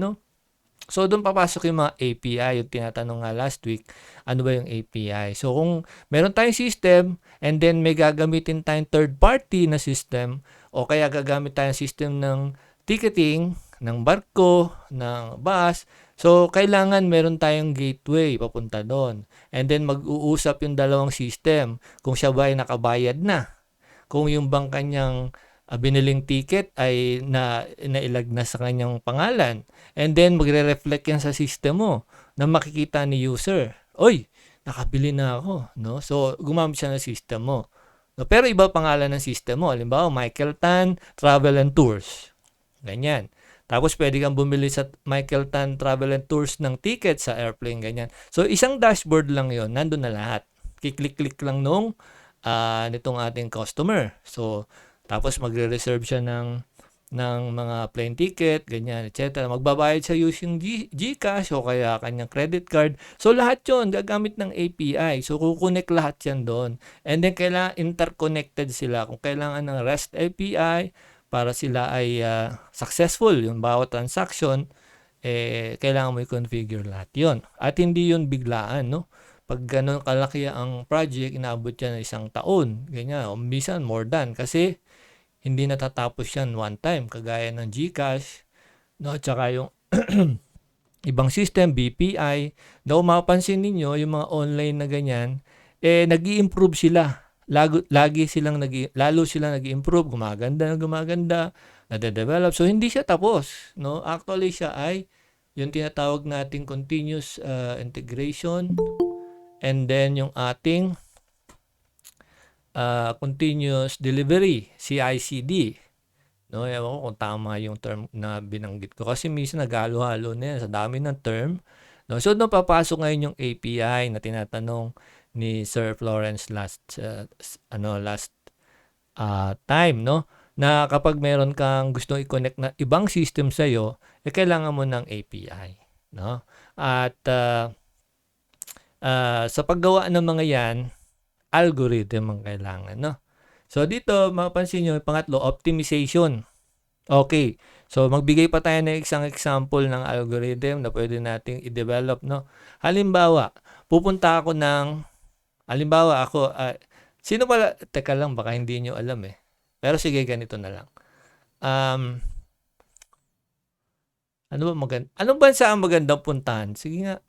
So, doon papasok yung mga API, yung tinatanong nga last week, ano ba yung API? So, kung meron tayong system, and then may gagamitin tayong third party na system, o kaya gagamit tayong system ng ticketing, ng barko, ng bus, so, kailangan meron tayong gateway papunta doon. And then, mag-uusap yung dalawang system, kung siya ba ay nakabayad na. Kung yung bang kanyang biniling ticket ay nailag na sa kanyang pangalan. And then, magre-reflect yan sa system mo na makikita ni user. Oy, nakabili na ako. No? So, gumamit siya ng system mo. No? Pero iba pangalan ng system mo. Halimbawa, Michael Tan Travel and Tours. Ganyan. Tapos, pwede kang bumili sa Michael Tan Travel and Tours ng ticket sa airplane. Ganyan. So, isang dashboard lang yon, nandun na lahat. Kiklik-klik lang nitong ating customer. So, tapos magre-reserve siya ng mga plane ticket, ganyan, etc. Magbabayad siya using GCash o kaya kanyang credit card. So, lahat yon gagamit ng API. So, kukonek lahat yan doon. And then, kailangan interconnected sila. Kung kailangan ng REST API para sila ay successful, yung bawat transaction, kailangan mo i-configure lahat yon. At hindi yun biglaan, no? Pag ganun kalaki ang project, inaabot yan ng 1 taon. Ganyan. O minsan, more than. Kasi, hindi natatapos yan one time. Kagaya ng GCash, no? At saka yung ibang system, BPI. Daw mapapansin ninyo, yung mga online na ganyan, nag-i-improve sila. Lalo silang nag-i-improve. Gumaganda, nade-develop. So, hindi siya tapos. No? Actually, siya ay yung tinatawag nating continuous integration. And then, yung ating continuous delivery, CI/CD. No, ewan ko kung tama yung term na binanggit ko. Kasi minsan naghalo-halo na yan sa dami ng term. No, so, papasok ngayon yung API na tinatanong ni Sir Florence last time, no? Na kapag meron kang gustong i-connect na ibang system sa'yo, kailangan mo ng API. No? At sa paggawa ng mga yan, algorithm ang kailangan, no? So, dito, mapapansin nyo, yung pangatlo, optimization. Okay. So, magbigay pa tayo ng isang example ng algorithm na pwede nating i-develop, no? Halimbawa, sino pala, teka lang, baka hindi nyo alam Pero sige, ganito na lang. Anong bansa ang magandang puntahan? Sige nga.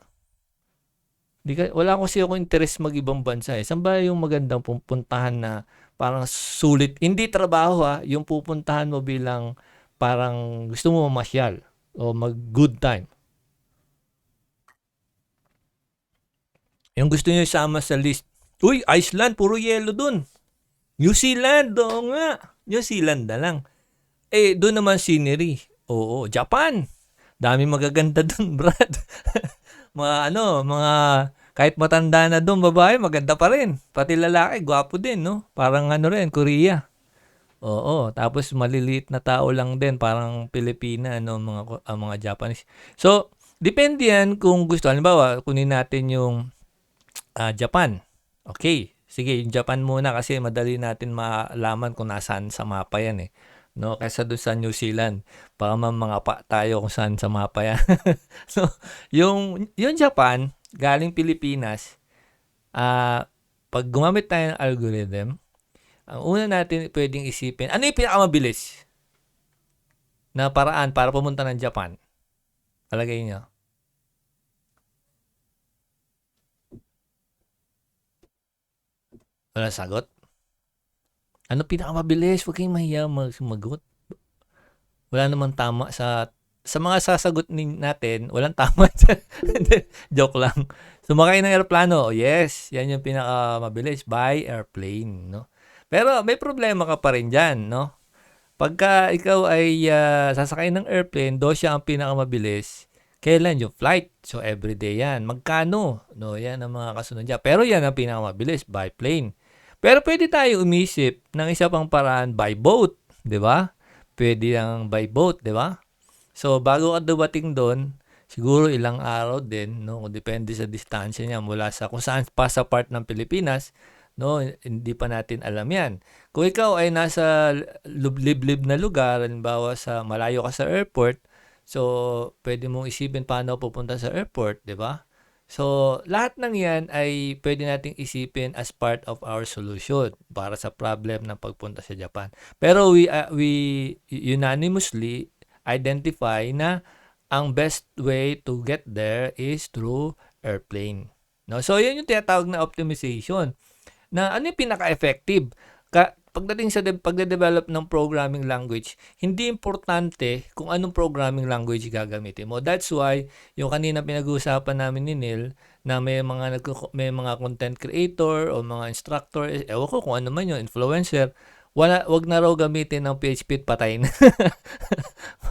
Wala kasi ako interest mag-ibang bansa Saan ba yung magandang pupuntahan na parang sulit? Hindi trabaho yung pupuntahan mo bilang parang gusto mo mamasyal o mag-good time. Yung gusto nyo isama sa list. Uy, Iceland, puro yelo dun. New Zealand, oo nga. New Zealand na lang. Doon naman scenery. Oo, Japan. Dami magaganda dun, Brad. mga kahit matanda na doon, babae, maganda pa rin. Pati lalaki, gwapo din, no? Parang Korea. Oo, tapos maliliit na tao lang din, parang Pilipina, no? Mga Japanese. So, depende yan kung gusto. Halimbawa, kunin natin yung Japan. Okay, sige, yung Japan muna kasi madali natin malaman kung nasaan sa mapa yan No, kaysa doon sa New Zealand. Baka mga pa tayo kung saan sa mapa yan. So, yung Japan, galing Pilipinas, pag gumamit tayo ng algorithm, ang una natin pwedeng isipin, ano yung pinakamabilis na paraan para pumunta ng Japan? Palagay nyo. Wala sagot? Ano pinakamabilis? Huwag kayong mahiya sumagot. Wala namang tama sa mga sasagot natin, walang tama. Joke lang. Sumakay ng aeroplano. Yes, yan yung pinakamabilis. By airplane, no? Pero may problema ka pa rin dyan, no? Pagka ikaw ay sasakay ng airplane, do siya ang pinakamabilis. Kailan yung flight? So, everyday yan. Magkano? No, yan ang mga kasunod dyan. Pero yan ang pinakamabilis, by plane. Pero pwede tayo umisip ng isa pang paraan by boat, di ba? pwede lang by boat, di ba? So, bago ka dumating doon, siguro ilang araw din, no? Depende sa distansya niya mula sa kung saan pa sa part ng Pilipinas, no? Hindi pa natin alam yan. Kung ikaw ay nasa liblib na lugar, halimbawa sa malayo ka sa airport, so, pwede mong isipin paano pupunta sa airport, di ba? So, lahat ng yan ay pwede nating isipin as part of our solution para sa problem ng pagpunta sa Japan. Pero we unanimously identify na ang best way to get there is through airplane. No? So, yan yung tinatawag na optimization. Na ano yung pinaka-effective? Pagdating sa pagde-develop ng programming language, hindi importante kung anong programming language gagamitin mo. That's why yung kanina pinag-uusapan namin ni Neil na may mga content creator o mga instructor, ewan ko kung ano man yung influencer, wag na raw gamitin ng PHP at patay na.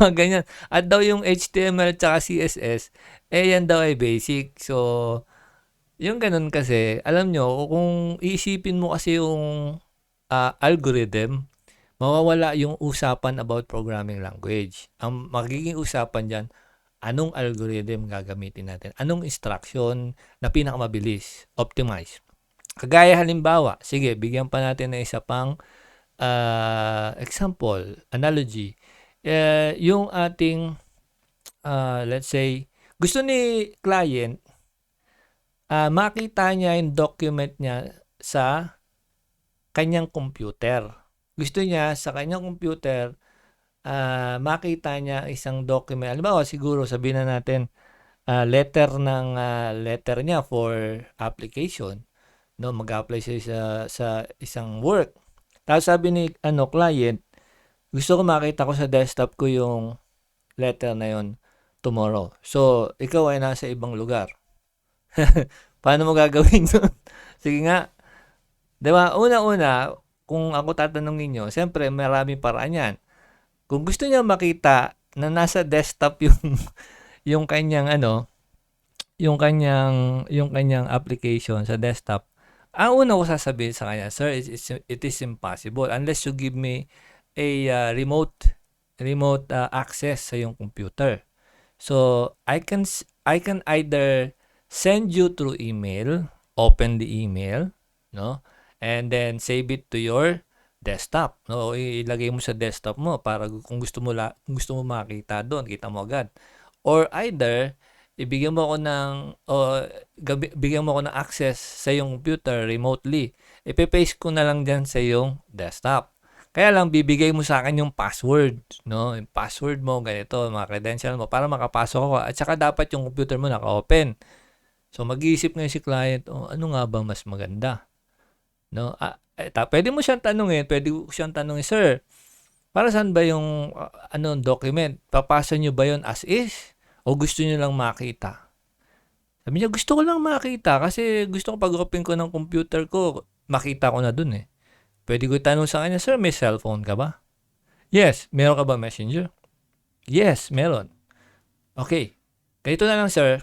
Mga ganyan. At daw yung HTML at CSS, yan daw ay basic. So, yung ganun kasi, alam nyo, kung iisipin mo kasi yung algorithm, mawawala yung usapan about programming language. Ang magiging usapan dyan, anong algorithm gagamitin natin? Anong instruction na pinakamabilis? Optimize. Kagaya halimbawa, sige, bigyan pa natin ng isa pang example, analogy. Yung ating, let's say, gusto ni client, makita niya yung document niya sa kanyang computer. Gusto niya sa kanyang computer makita niya isang document. Halimbawa, siguro sabihin na natin letter niya for application. No, mag-apply siya sa isang work. Tapos sabi ni client, gusto ko makita ko sa desktop ko yung letter na yon tomorrow. So, ikaw ay nasa ibang lugar. Paano mo gagawin yun? Sige nga. Diba? Una-una, kung ako tatanungin nyo, siyempre maraming paraan yan. Kung gusto niya makita na nasa desktop yung kanyang yung kanyang application sa desktop, ang una ko sasabihin sa kanya, sir, it is impossible unless you give me a remote access sa yung computer. So, I can either send you through email, open the email, no? And then save it to your desktop. No, ilagay mo sa desktop mo para kung gusto mo makita doon, kita mo agad. Or either bigyan mo ako ng access sa iyong computer remotely. Ipe-paste ko na lang diyan sa iyong desktop. Kaya lang bibigay mo sa akin yung password, no? Yung password mo ganito, mga credential mo para makapasok ako. At saka dapat yung computer mo naka-open. So mag-iisip ngayon si client, ano nga ba mas maganda? No? Pwede mo siyang tanungin, sir, para saan ba yung document? Papasa nyo ba yon as is? O gusto nyo lang makita? Sabi niya, gusto ko lang makita kasi gusto ko pag-open ko ng computer ko, makita ko na dun eh. Pwede ko tanong sa kanya, sir, may cellphone ka ba? Yes. Meron ka ba messenger? Yes, meron. Okay. Ganito na lang, sir.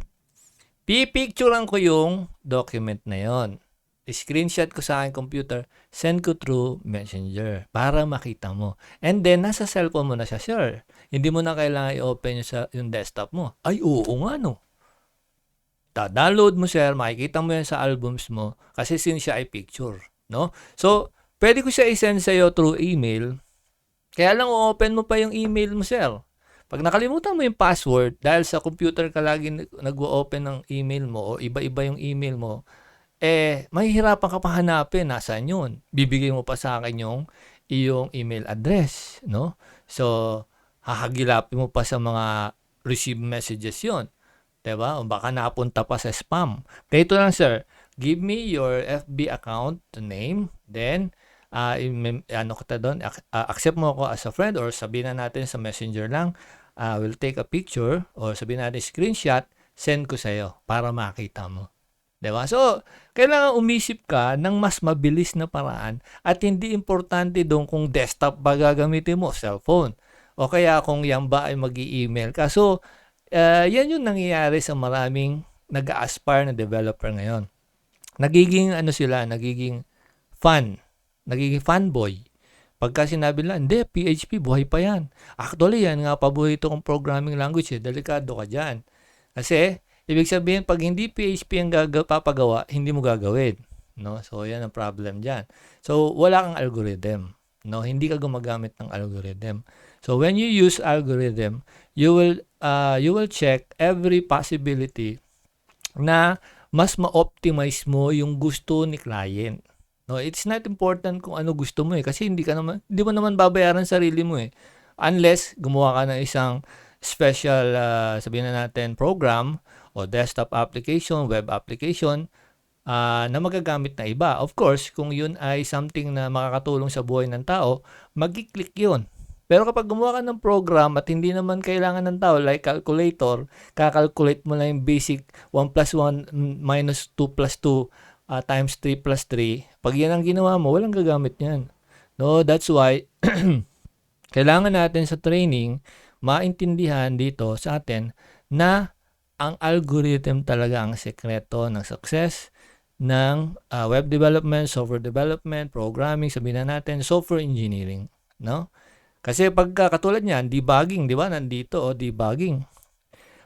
Pipicturean ko yung document na yon. Screenshot ko sa aking computer, send ko through Messenger para makita mo. And then, nasa cellphone mo na siya, sir. Hindi mo na kailangan i-open yung desktop mo. Ay, oo nga, no. Da-download mo, sir. Makikita mo yan sa albums mo kasi since siya ay picture, no? So, pwede ko siya i-send sa'yo through email. Kaya lang, o-open mo pa yung email mo, sir. Pag nakalimutan mo yung password, dahil sa computer ka lagi nag-open ng email mo o iba-iba yung email mo, mahihirapan ka pa hanapin nasaan yun. Bibigay mo pa sa akin yung iyong email address, no? So, hahagilapin mo pa sa mga receive messages yon, diba? O baka napunta pa sa spam. Dito lang, sir, give me your FB account name, then accept mo ako as a friend or sabihin na natin sa messenger lang, we'll take a picture or sabihin natin screenshot, send ko sa'yo para makita mo. Diba? So, kailangan umisip ka ng mas mabilis na paraan at hindi importante doon kung desktop ba gagamitin mo, cellphone. O kaya kung yan ba ay mag-i-email ka. So, yan yung nangyayari sa maraming nag-aspire na developer ngayon. Nagiging fanboy. Pagka sinabi lang, hindi, PHP, buhay pa yan. Actually, yan nga paborito kong programming language eh. Delikado ka dyan. Kasi, ibig sabihin, pag hindi PHP ang papagawa, hindi mo gagawin. No? So, yan ang problem dyan. So, wala kang algorithm. No? Hindi ka gumagamit ng algorithm. So, when you use algorithm, you will check every possibility na mas ma-optimize mo yung gusto ni client. No, it's not important kung ano gusto mo eh kasi hindi mo naman babayaran sarili mo eh. Unless gumawa ka ng isang special sabihin na natin program o desktop application, web application na magagamit na iba. Of course, kung yun ay something na makakatulong sa buhay ng tao, magi-click yun. Pero kapag gumawa ka ng program at hindi naman kailangan ng tao like calculator, kakalculate mo lang yung basic 1 plus 1 minus 2 plus 2 times 3 plus 3, pag yan ang ginawa mo, walang gagamit yan. No, that's why kailangan natin sa training maintindihan dito sa atin na ang algorithm talaga ang sekreto ng success ng web development, software development, programming, sabihin na natin, software engineering. No? Kasi pagka katulad niyan, debugging, di ba? Nandito, debugging.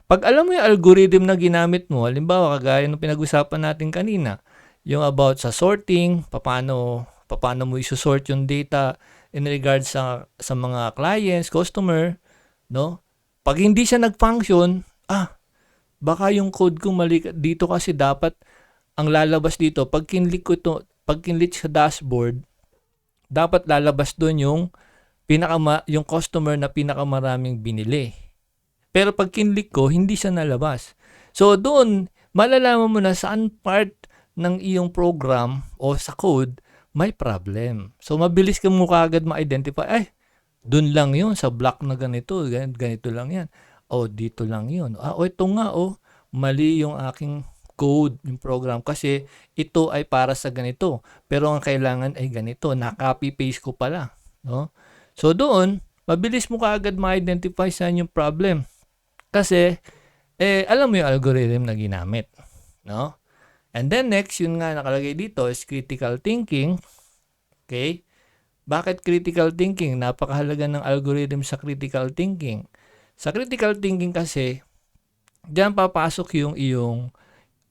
Pag alam mo yung algorithm na ginamit mo, halimbawa, kagaya ng pinag-usapan natin kanina, yung about sa sorting, paano mo isusort yung data in regards sa mga clients, customer, no? Pag hindi siya nag-function, baka yung code ko mali dito kasi dapat ang lalabas dito, pag kinlik sa dashboard, dapat lalabas doon yung yung customer na pinakamaraming binili. Pero pag kinlik ko, hindi siya nalabas. So doon, malalaman mo na saan part ng iyong program o sa code may problem. So mabilis ka mo kaagad ma-identify, dun lang yun sa block na ganito lang yan. Dito lang yun. Ito nga, mali yung aking code, yung program kasi ito ay para sa ganito. Pero ang kailangan ay ganito, na-copy paste ko pala, no? So doon, mabilis mo kaagad ma-identify saan yung problem. Kasi alam mo yung algorithm na ginamit, no? And then next, yun nga nakalagay dito is critical thinking. Okay? Bakit critical thinking? Napakahalaga ng algorithm sa critical thinking. Sa critical thinking kasi, diyan papasok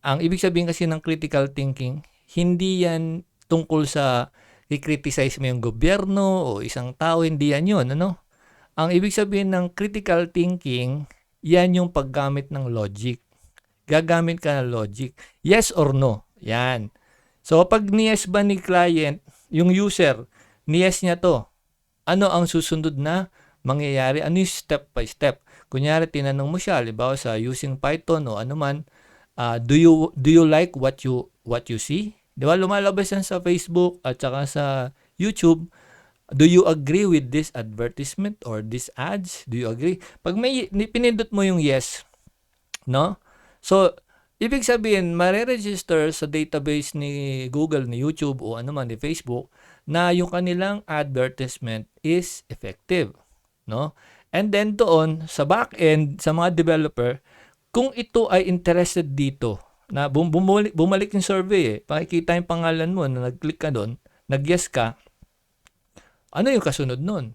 ang ibig sabihin kasi ng critical thinking, hindi yan tungkol sa i-criticize mo yung gobyerno o isang tao, hindi yan yun. Ano? Ang ibig sabihin ng critical thinking, yan yung paggamit ng logic. Gagamit ka ng logic. Yes or no. Yan. So, pag ni-yes ba ni client, yung user, ni-yes niya to, ano ang susunod na mangyayari? Ano yung step by step? Kunyari, tinanong mo siya, halimbawa sa using Python o ano man, do you like what you see? Di ba? Lumalabas yan sa Facebook at saka sa YouTube. Do you agree with this advertisement or this ads? Do you agree? Pag may pinindot mo yung yes, no? So, ibig sabihin, mare-register sa database ni Google, ni YouTube o ano man, ni Facebook na yung kanilang advertisement is effective, no? And then doon, sa back-end, sa mga developer, kung ito ay interested dito, na bumalik yung survey pakikita yung pangalan mo na nag-click ka doon, nag-yes ka, ano yung kasunod nun?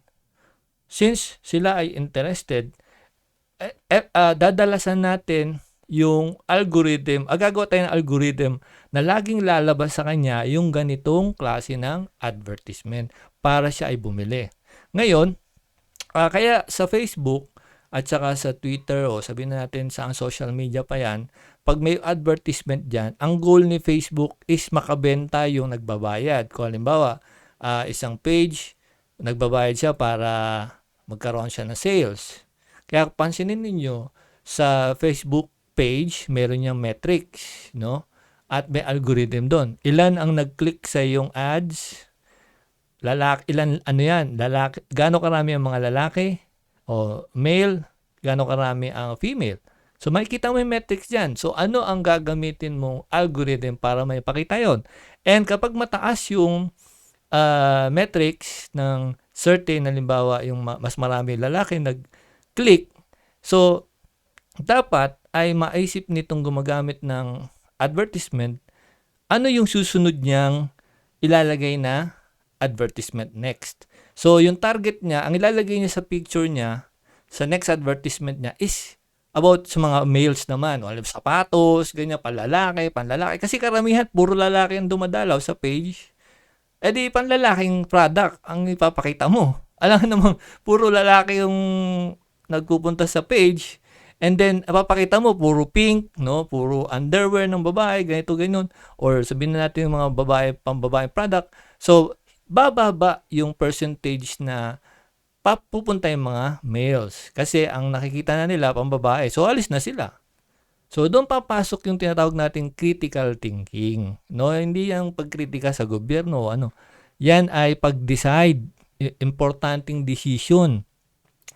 Since sila ay interested, dadalasan natin yung algorithm, gagawa tayo ng algorithm na laging lalabas sa kanya yung ganitong klase ng advertisement para siya ay bumili. Ngayon, kaya sa Facebook at saka sa Twitter o sabihin natin sa social media pa yan, pag may advertisement dyan, ang goal ni Facebook is makabenta yung nagbabayad. Kung halimbawa, isang page, nagbabayad siya para magkaroon siya ng sales. Kaya pansinin ninyo, sa Facebook page, meron niyang metrics, no? At may algorithm doon. Ilan ang nag-click sa iyong ads? Lalaki, gaano karami ang mga lalaki? O male, gaano karami ang female? So, makikita mo yung metrics dyan. So, ano ang gagamitin mong algorithm para may pakita yon? And kapag mataas yung metrics ng certain, halimbawa, yung mas marami lalaki nag-click, so, dapat ay maisip nitong gumagamit ng advertisement, ano yung susunod niyang ilalagay na advertisement next. So, yung target niya, ang ilalagay niya sa picture niya, sa next advertisement niya is about sa mga males naman. O, sapatos, ganyan, panlalaki. Kasi karamihan, puro lalaki ang dumadalaw sa page. Eh di, panlalaking product ang ipapakita mo. Alam naman, puro lalaki yung nagpupunta sa page. And then, papakita mo, puro pink, no? Puro underwear ng babae, ganito, ganyan. Or sabihin na natin yung mga babae, pambabae product. So, bababa yung percentage na pupunta yung mga males. Kasi ang nakikita na nila, pambabae. So, alis na sila. So, doon papasok yung tinatawag nating critical thinking. No? Hindi yung pagkritika sa gobyerno. Ano. Yan ay pag-decide. Importanteng decision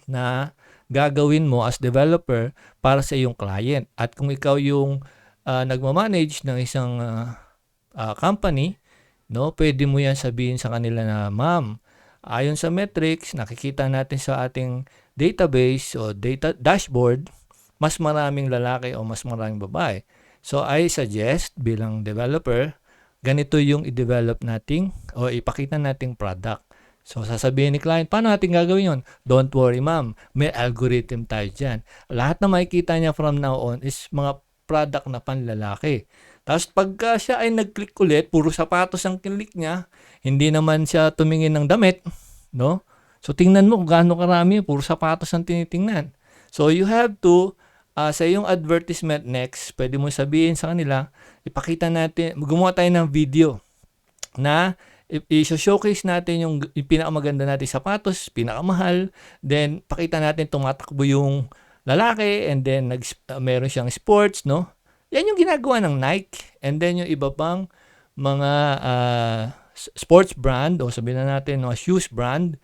na gagawin mo as developer para sa iyong client. At kung ikaw yung nagmamanage ng isang company, no, pwede mo yan sabihin sa kanila na, ma'am, ayon sa metrics, nakikita natin sa ating database o data dashboard, mas maraming lalaki o mas maraming babae. So, I suggest bilang developer, ganito yung i-develop nating o ipakita nating product. So, sasabihin ni client, paano natin gagawin yun? Don't worry, ma'am. May algorithm tayo dyan. Lahat na makikita niya from now on is mga product na panlalaki. Tapos, pagka siya ay nag-click ulit, puro sapatos ang click niya, hindi naman siya tumingin ng damit, no? So, tingnan mo kung gaano karami, puro sapatos ang tinitingnan. So, you have to, sa iyong advertisement next, pwede mo sabihin sa kanila, ipakita natin, gumawa tayo ng video na i-showcase natin yung pinakamaganda natin sapatos, pinakamahal, then pakita natin tumatakbo yung lalaki, and then meron siyang sports, no? Yan yung ginagawa ng Nike, and then yung iba pang mga sports brand, o sabihin na natin, no, shoes brand,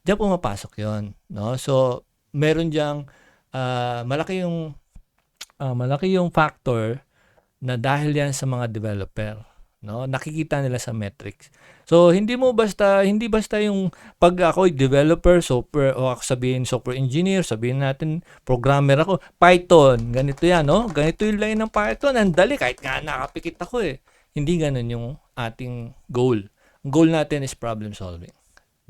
diyan pumapasok yon, no? So, meron diyang malaki yung factor na dahil yan sa mga developer, no? Nakikita nila sa metrics. So, hindi basta yung pag ako developer, software, o ako sabihin software engineer, sabihin natin programmer ako, Python, ganito yan, no? Ganito yung line ng Python, ang dali, kahit nga nakapikit ako eh. Hindi ganun yung ating goal. Ang goal natin is problem solving.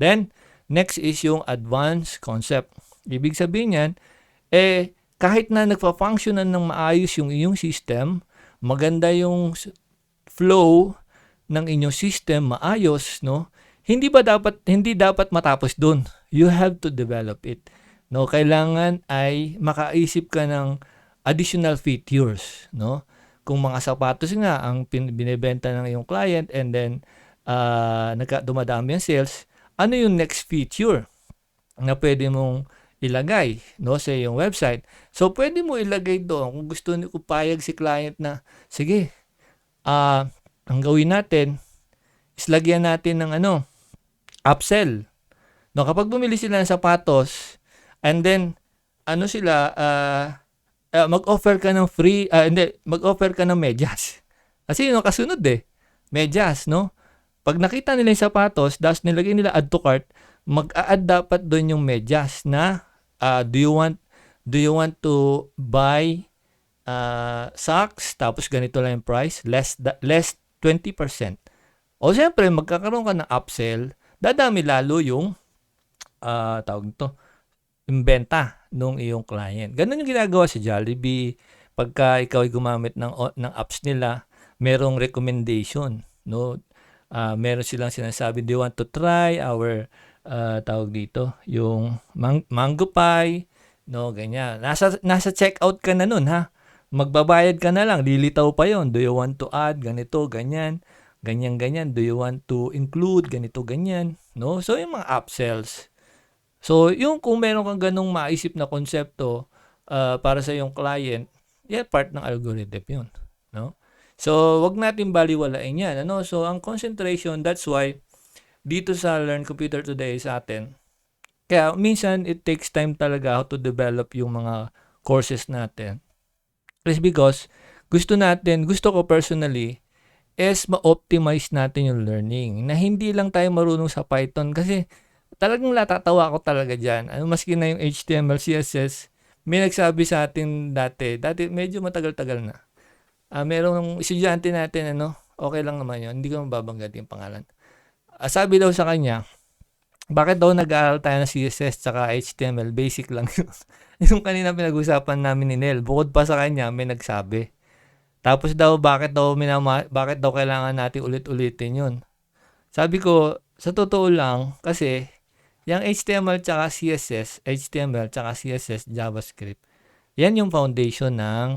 Then, next is yung advanced concept. Ibig sabihin yan, kahit na nagpa-functionan ng maayos yung iyong system, maganda yung flow ng inyong system, maayos, no? Hindi dapat matapos doon. You have to develop it. No, kailangan ay makaisip ka ng additional features, no? Kung mga sapatos nga ang binebenta ng iyong client, and then dumadami ang sales, ano yung next feature na pwede mong ilagay, no, sa iyong website? So, pwede mo ilagay doon kung gusto ni payag si client na, sige, ang gawin natin is lagyan natin ng upsell. No, kapag bumili sila ng sapatos, and then mag-offer ka ng mag-offer ka ng medyas. Kasi yun ang kasunod medyas, no? Pag nakita nila yung sapatos, tapos nilagay nila add to cart, mag-a-add dapat doon yung medyas na do you want to buy socks, tapos ganito lang yung price, less 20%. O siyempre, magkakaroon ka ng upsell, dadami lalo yung yung benta ng iyong client. Ganun yung ginagawa sa Jollibee. Pagka ikaw ay gumamit ng apps nila, merong recommendation, no? Meron silang sinasabi, do you want to try our yung mango pie, no, ganyan. Nasa checkout ka na nun, ha? Magbabayad ka na lang, lilitaw pa yon. Do you want to add ganito, ganyan, ganyan, do you want to include ganito, ganyan, no? So, yung mga upsells. So, yung kung meron kang ganung maisip na konsepto para sa iyong client, yan part ng algorithm yun, no? So, wag natin baliwalain yan, ano? So, ang concentration, that's why dito sa Learn Computer Today sa atin, kaya minsan it takes time talaga how to develop yung mga courses natin. Is because gusto ko personally, is ma-optimize natin yung learning. Na hindi lang tayo marunong sa Python, kasi talagang natatawa ako talaga dyan. Maski na yung HTML, CSS, may nagsabi sa atin dati medyo matagal-tagal na. Merong estudyante natin, okay lang naman yun, hindi ko mababanggat yung pangalan. Sabi daw sa kanya, bakit daw nag-aaral tayo ng CSS tsaka HTML, basic lang yun. Yung kanina pinag-usapan namin ni Nel, bukod pa sa kanya, may nagsabi. Tapos daw, bakit daw kailangan natin ulit-ulitin yun? Sabi ko, sa totoo lang, kasi, yung HTML tsaka CSS, JavaScript, yan yung foundation ng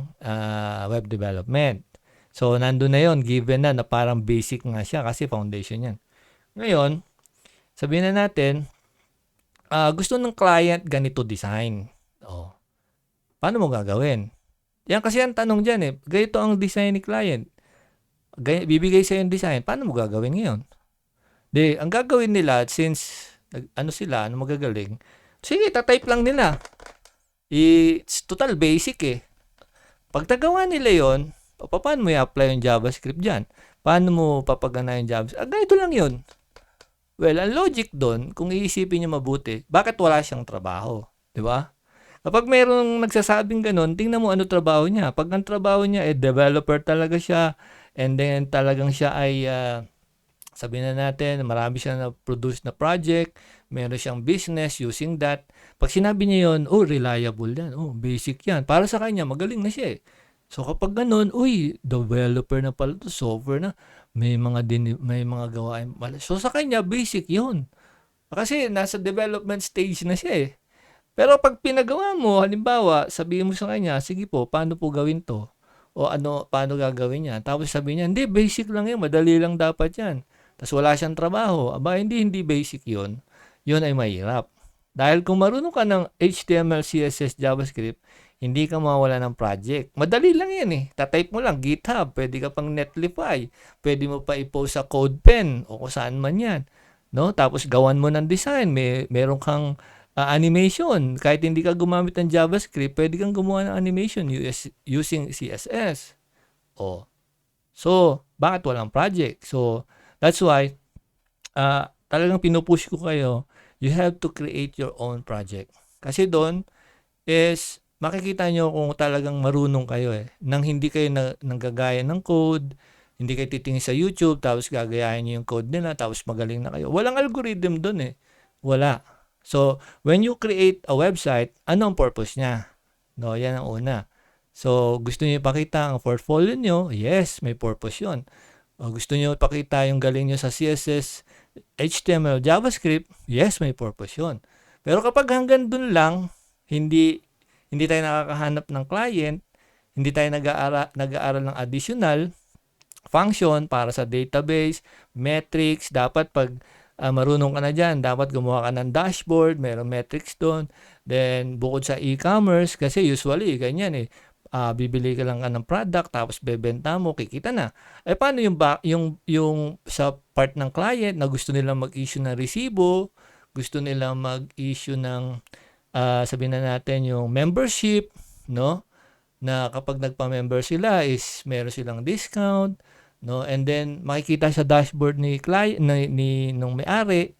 web development. So, nandun na yon, given na parang basic nga siya kasi foundation yan. Ngayon, sabihin na natin, gusto ng client ganito design. Oh, paano mo gagawin? Yan kasi ang tanong dyan eh. Ganito ang design ni client. Bibigay sa'yo yung design. Paano mo gagawin ngayon? Ang gagawin nila, since ano magagaling, sige, tatype lang nila. It's total basic eh. Pag nagawa nila yon, paano mo i-apply yung JavaScript dyan? Paano mo papagana yung JavaScript? Ganito lang yun. Well, ang logic doon, kung iisipin nyo mabuti, bakit wala siyang trabaho? Di ba? Kapag mayroong nagsasabing ganun, tingnan mo ano trabaho niya. Pag ang trabaho niya developer talaga siya, and then talagang siya ay, sabihin na natin, marami siya na-produce na project, meron siyang business using that. Pag sinabi niya yun, reliable yan. Basic yan. Para sa kanya, magaling na siya eh. So kapag ganun, developer na pala to, software na, may mga gawain pala. So sa kanya, basic yun. Kasi nasa development stage na siya eh. Pero pag pinagawa mo, halimbawa, sabihin mo sa kanya, sige po, paano po gawin to? O paano gagawin niya? Tapos sabihin niya, hindi, basic lang yan, madali lang dapat yan. Tapos wala siyang trabaho. Hindi basic yun. Yun ay mahirap. Dahil kung marunong ka ng HTML, CSS, JavaScript, hindi ka mawala ng project. Madali lang yan eh. Tatype mo lang, GitHub, pwede ka pang Netlify, pwede mo pa i-post sa CodePen o kung saan man yan. No? Tapos gawan mo ng design, meron kang animation. Kahit hindi ka gumamit ng JavaScript, pwede kang gumawa ng animation using CSS. So, bakit walang project? So, that's why, talagang pinupush ko kayo, you have to create your own project. Kasi doon is, makikita nyo kung talagang marunong kayo eh. Nang hindi kayo nanggagaya ng code, hindi kayo titingin sa YouTube, tapos gagayahin nyo yung code nila, tapos magaling na kayo. Walang algorithm doon eh. Wala. So, when you create a website, ano ang purpose niya? No, yan ang una. So, gusto niyo ipakita ang portfolio niyo? Yes, may purpose yun. O gusto niyo ipakita yung galing niyo sa CSS, HTML, JavaScript? Yes, may purpose yun. Pero kapag hanggang dun lang, hindi tayo nakakahanap ng client, hindi tayo nag-aaral ng additional function para sa database, metrics, dapat pag marunong ka na dyan, dapat gumawa ka ng dashboard, mayroong metrics doon. Then, bukod sa e-commerce, kasi usually, ganyan eh, bibili ka lang ng product, tapos bebenta mo, kikita na. Paano yung sa part ng client na gusto nilang mag-issue ng resibo, gusto nilang mag-issue ng, sabihin na natin, yung membership, no? Na kapag nagpa-member sila is meron silang discount, no? And then makikita sa dashboard ni client nung may-ari,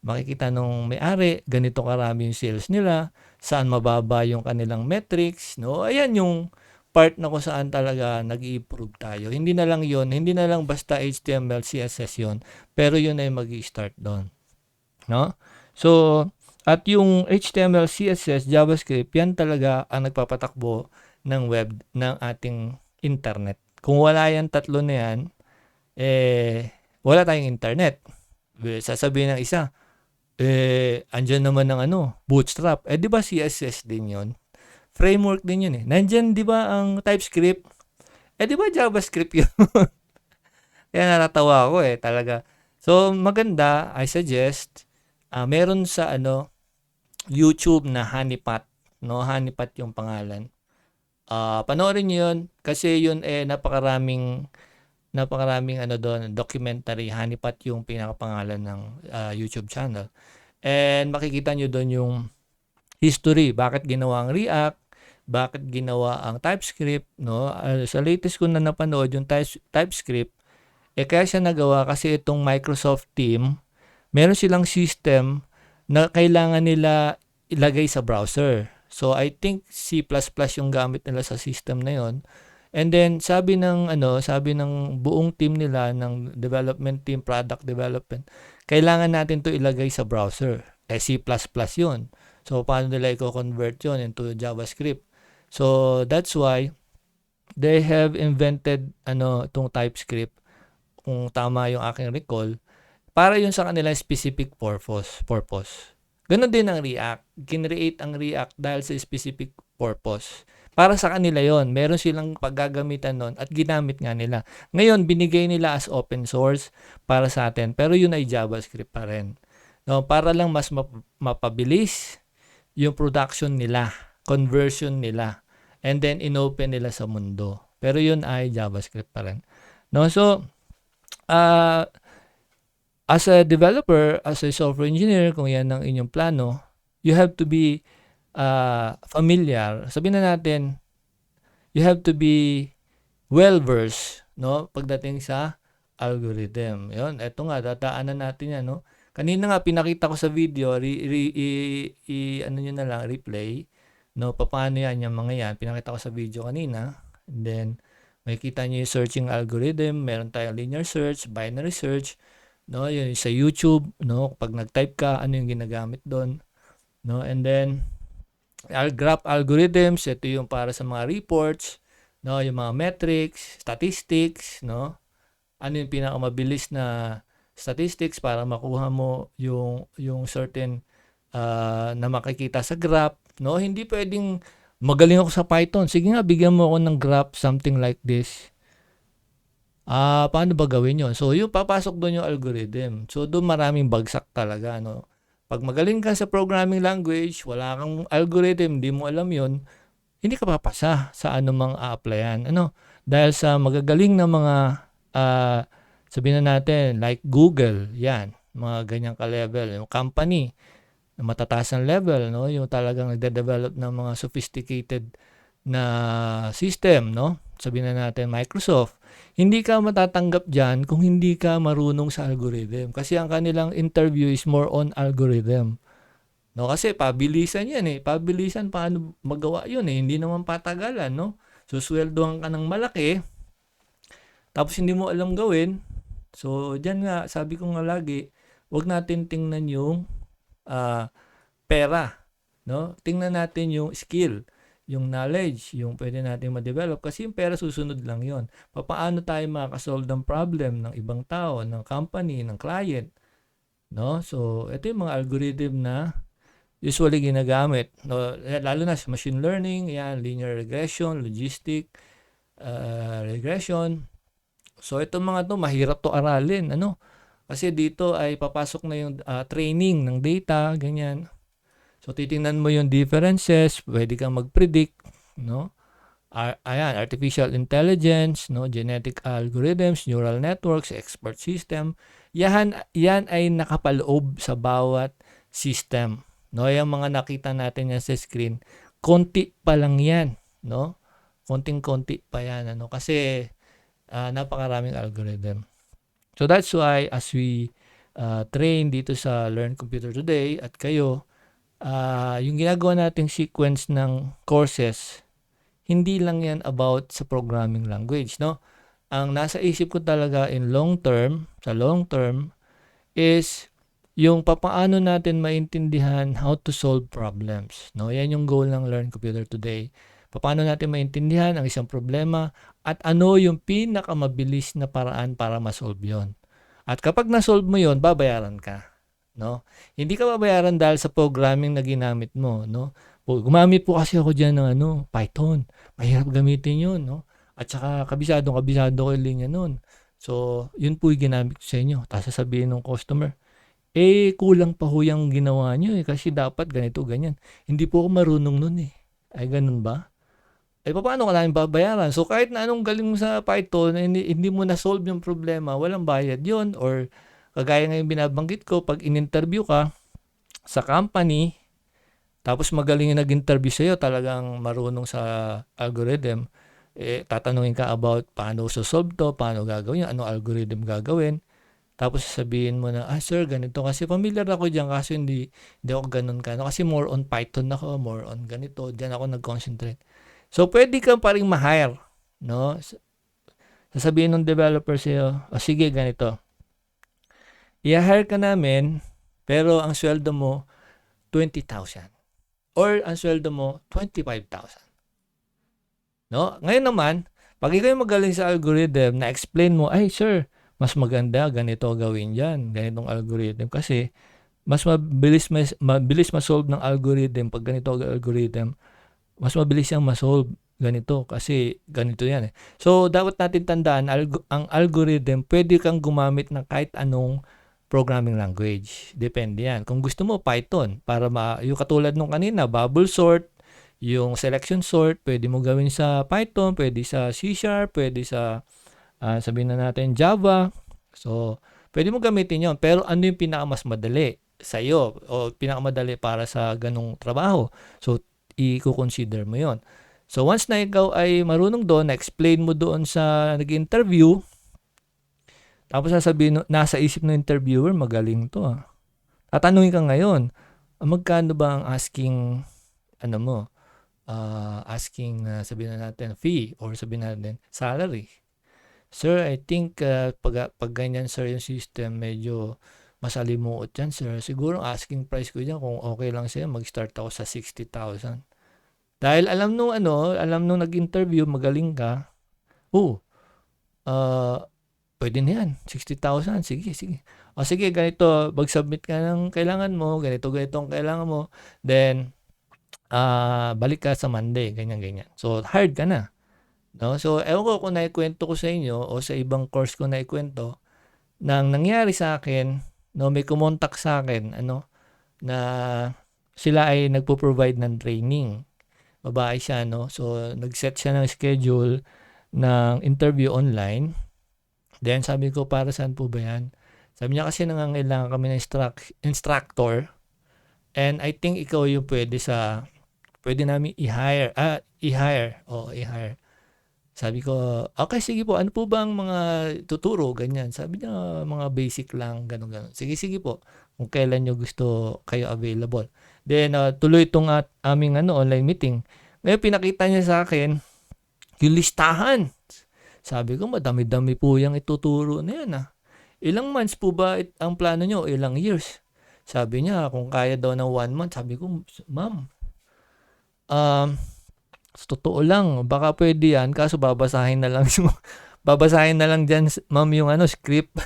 makikita nung may-ari ganito karami yung sales nila, saan mababa yung kanilang metrics, no? Ayan yung part na kung saan talaga nag-i-improve tayo. Hindi na lang basta HTML, CSS yon, pero yun ay magi-start doon, no? So, at yung HTML, CSS, JavaScript, yan talaga ang nagpapatakbo ng web ng ating internet. Kung wala yan tatlo na yan, wala tayong internet. Sasabihin ng isa, andyan naman ng Bootstrap. Di ba CSS din yun? Framework din yun eh. Nandyan di ba ang TypeScript? Di ba JavaScript yun? Kaya natatawa ako talaga. So, maganda, I suggest, meron sa YouTube na Honeypot. No? Honeypot yung pangalan. Panoorin nyo yun kasi yun napakaraming doon, documentary. Honeypot yung pinakapangalan ng YouTube channel. And makikita nyo doon yung history, bakit ginawa ang React, bakit ginawa ang TypeScript, no? Sa latest ko na napanood yung TypeScript, kaya siya nagawa kasi itong Microsoft team, meron silang system na kailangan nila ilagay sa browser. So, I think C++ yung gamit nila sa system na yon. And then, sabi ng buong team nila, ng development team, product development, kailangan natin to ilagay sa browser. C++ yun. So, paano nila i-convert yun into JavaScript? So, that's why they have invented itong TypeScript, kung tama yung aking recall, para yun sa kanila specific purpose. Ganon din ang React. Generate ang React dahil sa specific purpose. Para sa kanila yon, meron silang paggagamitan nun at ginamit nga nila. Ngayon, binigay nila as open source para sa atin, pero yun ay JavaScript pa rin. No, para lang mas mapabilis yung production nila, conversion nila, and then inopen nila sa mundo. Pero yun ay JavaScript pa rin. No, so as a developer, as a software engineer, kung yan ang inyong plano, you have to be familiar. Sabihin na natin, you have to be well-versed, no, pagdating sa algorithm. Yun, eto nga, dadaanan natin yan, no. Kanina nga, pinakita ko sa video, replay, no, paano yan, yung mga yan. Pinakita ko sa video kanina. And then, makikita nyo yung searching algorithm. Meron tayong linear search, binary search, no, yun sa YouTube, no, pag nag-type ka, ano yung ginagamit doon, no, and then graph algorithms, ito yung para sa mga reports, no, yung mga metrics, statistics, no, ano yung pinakamabilis na statistics para makuha mo yung certain na makikita sa graph, no, hindi pwedeng magaling ako sa Python, sige nga bigyan mo ako ng graph, something like this. Paano ba gawin yun? So, yung papasok doon yung algorithm. So, doon maraming bagsak talaga, no? Pag magaling ka sa programming language, wala kang algorithm, hindi mo alam yun, hindi ka papasa sa anumang a-applyan. Ano? Dahil sa magagaling na mga, sabihin na natin, like Google, yan, mga ganyang ka-level. Yung company, na matataas ang level, no? Yung talagang nagde-develop ng mga sophisticated na system, no? Sabihin na natin Microsoft, hindi ka matatanggap dyan kung hindi ka marunong sa algorithm. Kasi ang kanilang interview is more on algorithm. No? Kasi pabilisan yan eh. Pabilisan, paano magawa yun eh. Hindi naman patagalan, no? Susweldohan ka ng malaki, tapos hindi mo alam gawin. So, dyan nga, sabi ko nga lagi, wag natin tingnan yung pera. No? Tingnan natin yung skill, yung knowledge, yung pwede natin ma-develop kasi yung pera susunod lang yon. Paano tayo makakasolve ng problem ng ibang tao, ng company, ng client, no? So, ito yung mga algorithm na usually ginagamit, no? Lalo na sa machine learning, yan, linear regression, logistic regression. So, itong mga to mahirap to aralin, ano? Kasi dito ay papasok na yung training ng data, ganyan. So, titingnan mo yung differences, pwede kang mag-predict, no? Ayan, artificial intelligence, no? Genetic algorithms, neural networks, expert system. Yan ay nakapaloob sa bawat system, no? Yung mga nakita natin yan sa screen, konti pa lang yan, no? Konting-konti pa yan, ano? Kasi napakaraming algorithm. So, that's why as we train dito sa Learn Computer Today at kayo, yung ginagawa nating sequence ng courses, hindi lang yan about sa programming language, no? Ang nasa isip ko talaga in sa long term, is yung papaano natin maintindihan how to solve problems, no? Yan yung goal ng Learn Computer Today. Paano natin maintindihan ang isang problema at ano yung pinakamabilis na paraan para ma-solve yon. At kapag na-solve mo yon, babayaran ka. No? Hindi ka babayaran dahil sa programming na ginamit mo, no? Gumamit po kasi ako diyan ng Python. Mahirap gamitin 'yun, no? At saka kabisado ko yung linya noon. So, 'yun po 'yung ginamit ko sa inyo. Tapos sasabihin ng customer, kulang pa ho 'yang ginawa niyo kasi dapat ganito ganyan. Hindi po ako marunong noon eh. Ay ganun ba? Paano ka namin babayaran? So, kahit na anong galing mo sa Python, hindi mo na-solve yung problema, walang bayad 'yun. Or kagaya ngayon binabanggit ko, pag in-interview ka sa company, tapos magaling yung nag-interview sa'yo, talagang marunong sa algorithm, tatanungin ka about paano solve to, paano gagawin, anong algorithm gagawin. Tapos sasabihin mo na, sir, ganito. Kasi familiar ako dyan, kasi hindi ako ganun ka. Kasi more on Python ako, more on ganito. Dyan ako nag-concentrate. So, pwede kang pa rin ma-hire, no? Sasabihin ng developer sa'yo, sige, ganito. i-hire ka namin, pero ang sweldo mo, 20,000. Or ang sweldo mo, 25,000. No? Ngayon naman, pag ikaw yung magaling sa algorithm, na-explain mo, ay sir, mas maganda ganito gawin dyan, ganitong algorithm. Kasi, mas mabilis ma-solve ng algorithm pag ganito ang algorithm, mas mabilis siyang ma-solve ganito kasi ganito yan eh. So, dapat natin tandaan, ang algorithm, pwede kang gumamit ng kahit anong programming language. Depende yan. Kung gusto mo, Python. Para yung katulad nung kanina, bubble sort, yung selection sort, pwede mo gawin sa Python, pwede sa C#, pwede sa, sabihin na natin, Java. So, pwede mo gamitin yon. Pero ano yung pinakamas madali sa iyo o pinakamadali para sa ganung trabaho? So, i-consider mo yon. So, once na ikaw ay marunong doon, na-explain mo doon sa nag-interview, tapos sasabihin, nasa isip ng interviewer, magaling to ah. Tatanungin ka ngayon, magkano ba ang asking, sabihin na natin, fee, or sabihin natin, salary? Sir, I think, pag ganyan sir yung system, medyo masalimuot yan sir. Siguro asking price ko dyan, kung okay lang sa'yo, mag-start ako sa 60,000. Dahil alam nung nag-interview, magaling ka, pwede na yan, 60,000, sige. O sige, ganito, mag-submit ka ng kailangan mo, ganito ang kailangan mo, then, balik ka sa Monday, ganyan. So, hired ka na. No? So, ewan ko kung naikwento ko sa inyo o sa ibang course ko naikwento, nang nangyari sa akin, no, may kumontak sa akin, na sila ay nagpo-provide ng training. Babae siya, no? So, nag-set siya ng schedule ng interview online. Then, sabi ko, para saan po ba yan? Sabi niya kasi nangangailangan kami ng instructor. And I think ikaw yung pwede namin i-hire. I-hire. Sabi ko, okay, sige po. Ano po ba ang mga tuturo? Ganyan. Sabi niya, mga basic lang, ganun. Sige po. Kung kailan nyo gusto kayo available. Then, tuloy itong aming online meeting. Ngayon, pinakita niya sa akin, yung listahan. Sabi ko, madami-dami po yung ituturo na yan. Ilang months po ba ang plano nyo? Ilang years? Sabi niya, kung kaya daw ng 1 month. Sabi ko, ma'am, totoo lang, baka pwede yan, kaso babasahin na lang dyan, ma'am, yung script.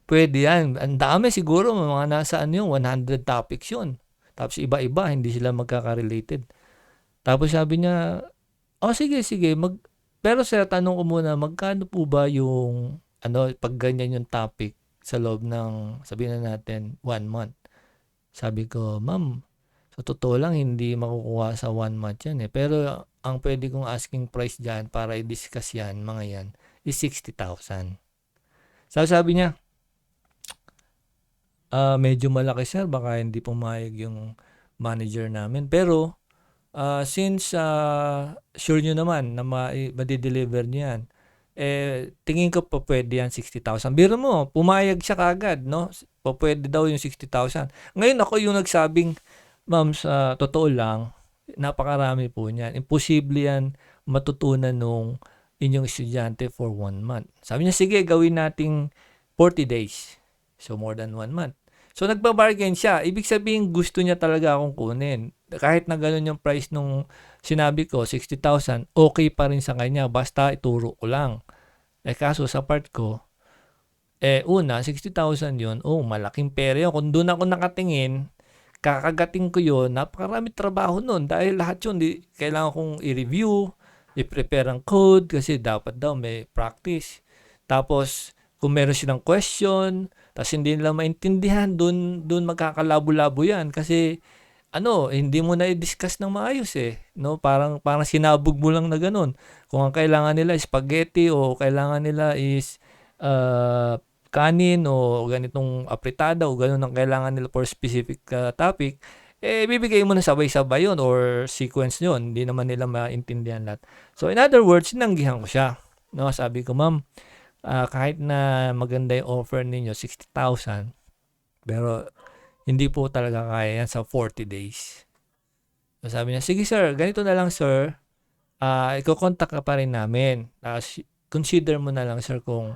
Pwede yan. Ang dami siguro, mga nasa 100 topics yun. Tapos iba-iba, hindi sila magkaka-related. Tapos sabi niya, sige, pero sir, tanong ko muna, magkano po ba yung, pag ganyan yung topic sa loob ng, sabihin na natin, 1 month? Sabi ko, ma'am, sa totoo lang, hindi makukuha sa 1 month yan eh. Pero, ang pwede kong asking price dyan para i-discuss yan, mga yan, is 60,000. Sabi niya, medyo malaki sir, baka hindi pumayag yung manager namin. Pero, since sure nyo naman na ma-deliver nyo yan, tingin ko pa pwede yan 60,000. Biro mo, pumayag siya kagad, no? Pwede daw yung 60,000. Ngayon ako yung nagsabing, ma'am, sa totoo lang, napakarami po niyan. Imposible yan matutunan nung inyong estudyante for 1 month. Sabi niya, sige, gawin nating 40 days. So, more than 1 month. So, nagbabargain siya. Ibig sabihin, gusto niya talaga akong kunin. Kahit na ganun yung price nung sinabi ko, 60,000, okay pa rin sa kanya. Basta ituro ko lang. Kaso sa part ko, una, 60,000 yun. Malaking pera yun. Kung doon ako nakatingin, kakagating ko yun, napakarami trabaho nun. Dahil lahat yun, kailangan kong i-review, i-prepare ang code, kasi dapat daw may practice. Tapos, kung meron silang question, tapos hindi nila maintindihan, doon magkakalabo-labo yan. Kasi, hindi mo na i-discuss ng maayos eh. No? Parang sinabog mo lang na ganun. Kung ang kailangan nila is spaghetti o kailangan nila is kanin o ganitong apritada o ganun ang kailangan nila for specific topic, bibigay mo na sabay-sabay yun or sequence yun. Hindi naman nila maintindihan lahat. So, in other words, sinanggihan ko siya. No? Sabi ko, ma'am, kahit na maganda yung offer ninyo, 60,000, pero hindi po talaga kaya yan sa 40 days. So, sabi niya, sige sir, ganito na lang sir, iko-contact ka pa rin namin. Consider mo na lang sir kung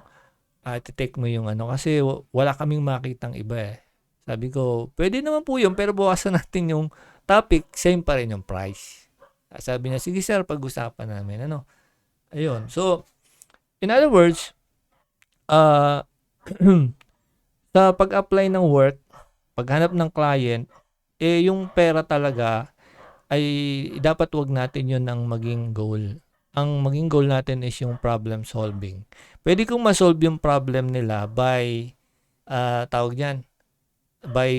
take mo yung ano kasi wala kaming makitang iba eh. Sabi ko, pwede naman po yun pero bawasan natin yung topic, same pa rin yung price. Sabi niya, sige sir, pag-usapan namin. Ano? Ayun. So, in other words, uh, sa pag-apply ng work, paghanap ng client, yung pera talaga ay dapat wag natin yun ang maging goal. Ang maging goal natin is yung problem solving. Pwede kong ma-solve yung problem nila by, tawag yan, by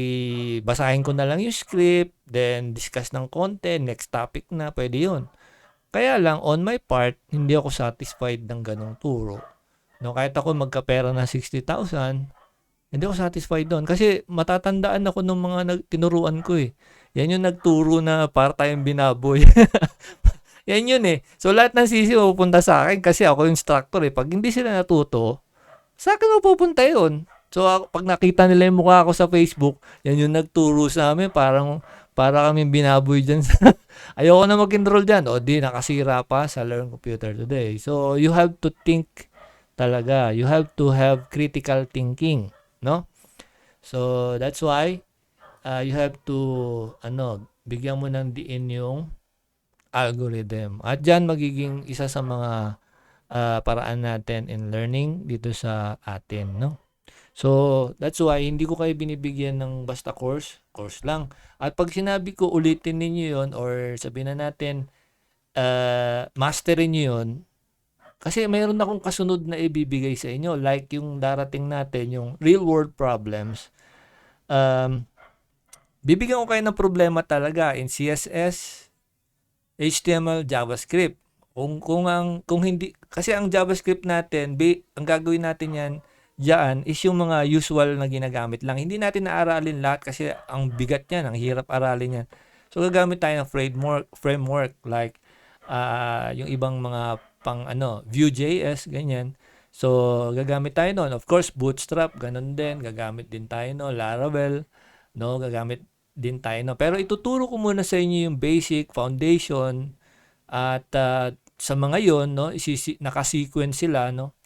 basahin ko na lang yung script, then discuss ng konti, next topic na, pwede yun. Kaya lang, on my part, hindi ako satisfied ng ganong turo. No, kahit ako magkapera na 60,000, hindi ako satisfied doon. Kasi matatandaan ako ng mga tinuruan ko eh. Yan yung nagturo na para tayong binaboy. Yan yun eh. So lahat ng sisi mapupunta sa akin kasi ako yung instructor eh. Pag hindi sila natuto, sa akin mapupunta yun. So pag nakita nila yung mukha ko sa Facebook, yan yung nagturo sa amin. Para kami binaboy dyan. Ayoko na mag-enroll dyan. O di, nakasira pa sa Learn Computer Today. So you have to think talaga. You have to have critical thinking. No? So that's why you have to bigyan mo ng diin yung algorithm. At dyan magiging isa sa mga paraan natin in learning dito sa atin, no? So, that's why hindi ko kayo binibigyan ng basta course lang. At pag sinabi ko ulitin ninyo yon or sabihin na natin masterin nyo yun, kasi mayroon akong kasunod na ibibigay sa inyo like yung darating natin, yung real world problems. Bibigyan ko kayo ng problema talaga in CSS, HTML, JavaScript. Kung hindi kasi ang JavaScript natin, ang gagawin natin yan diyan is yung mga usual na ginagamit lang. Hindi natin naaralin lahat kasi ang bigat niyan, ang hirap aralin yan. So gagamit tayo ng framework like yung ibang mga Vue.js, ganyan. So gagamit tayo noon. Of course, Bootstrap, ganun din. Gagamit din tayo no, Laravel, no, gagamit din tayo no. Pero ituturo ko muna sa inyo yung basic foundation at sa mga yon no, naka-sequence sila no.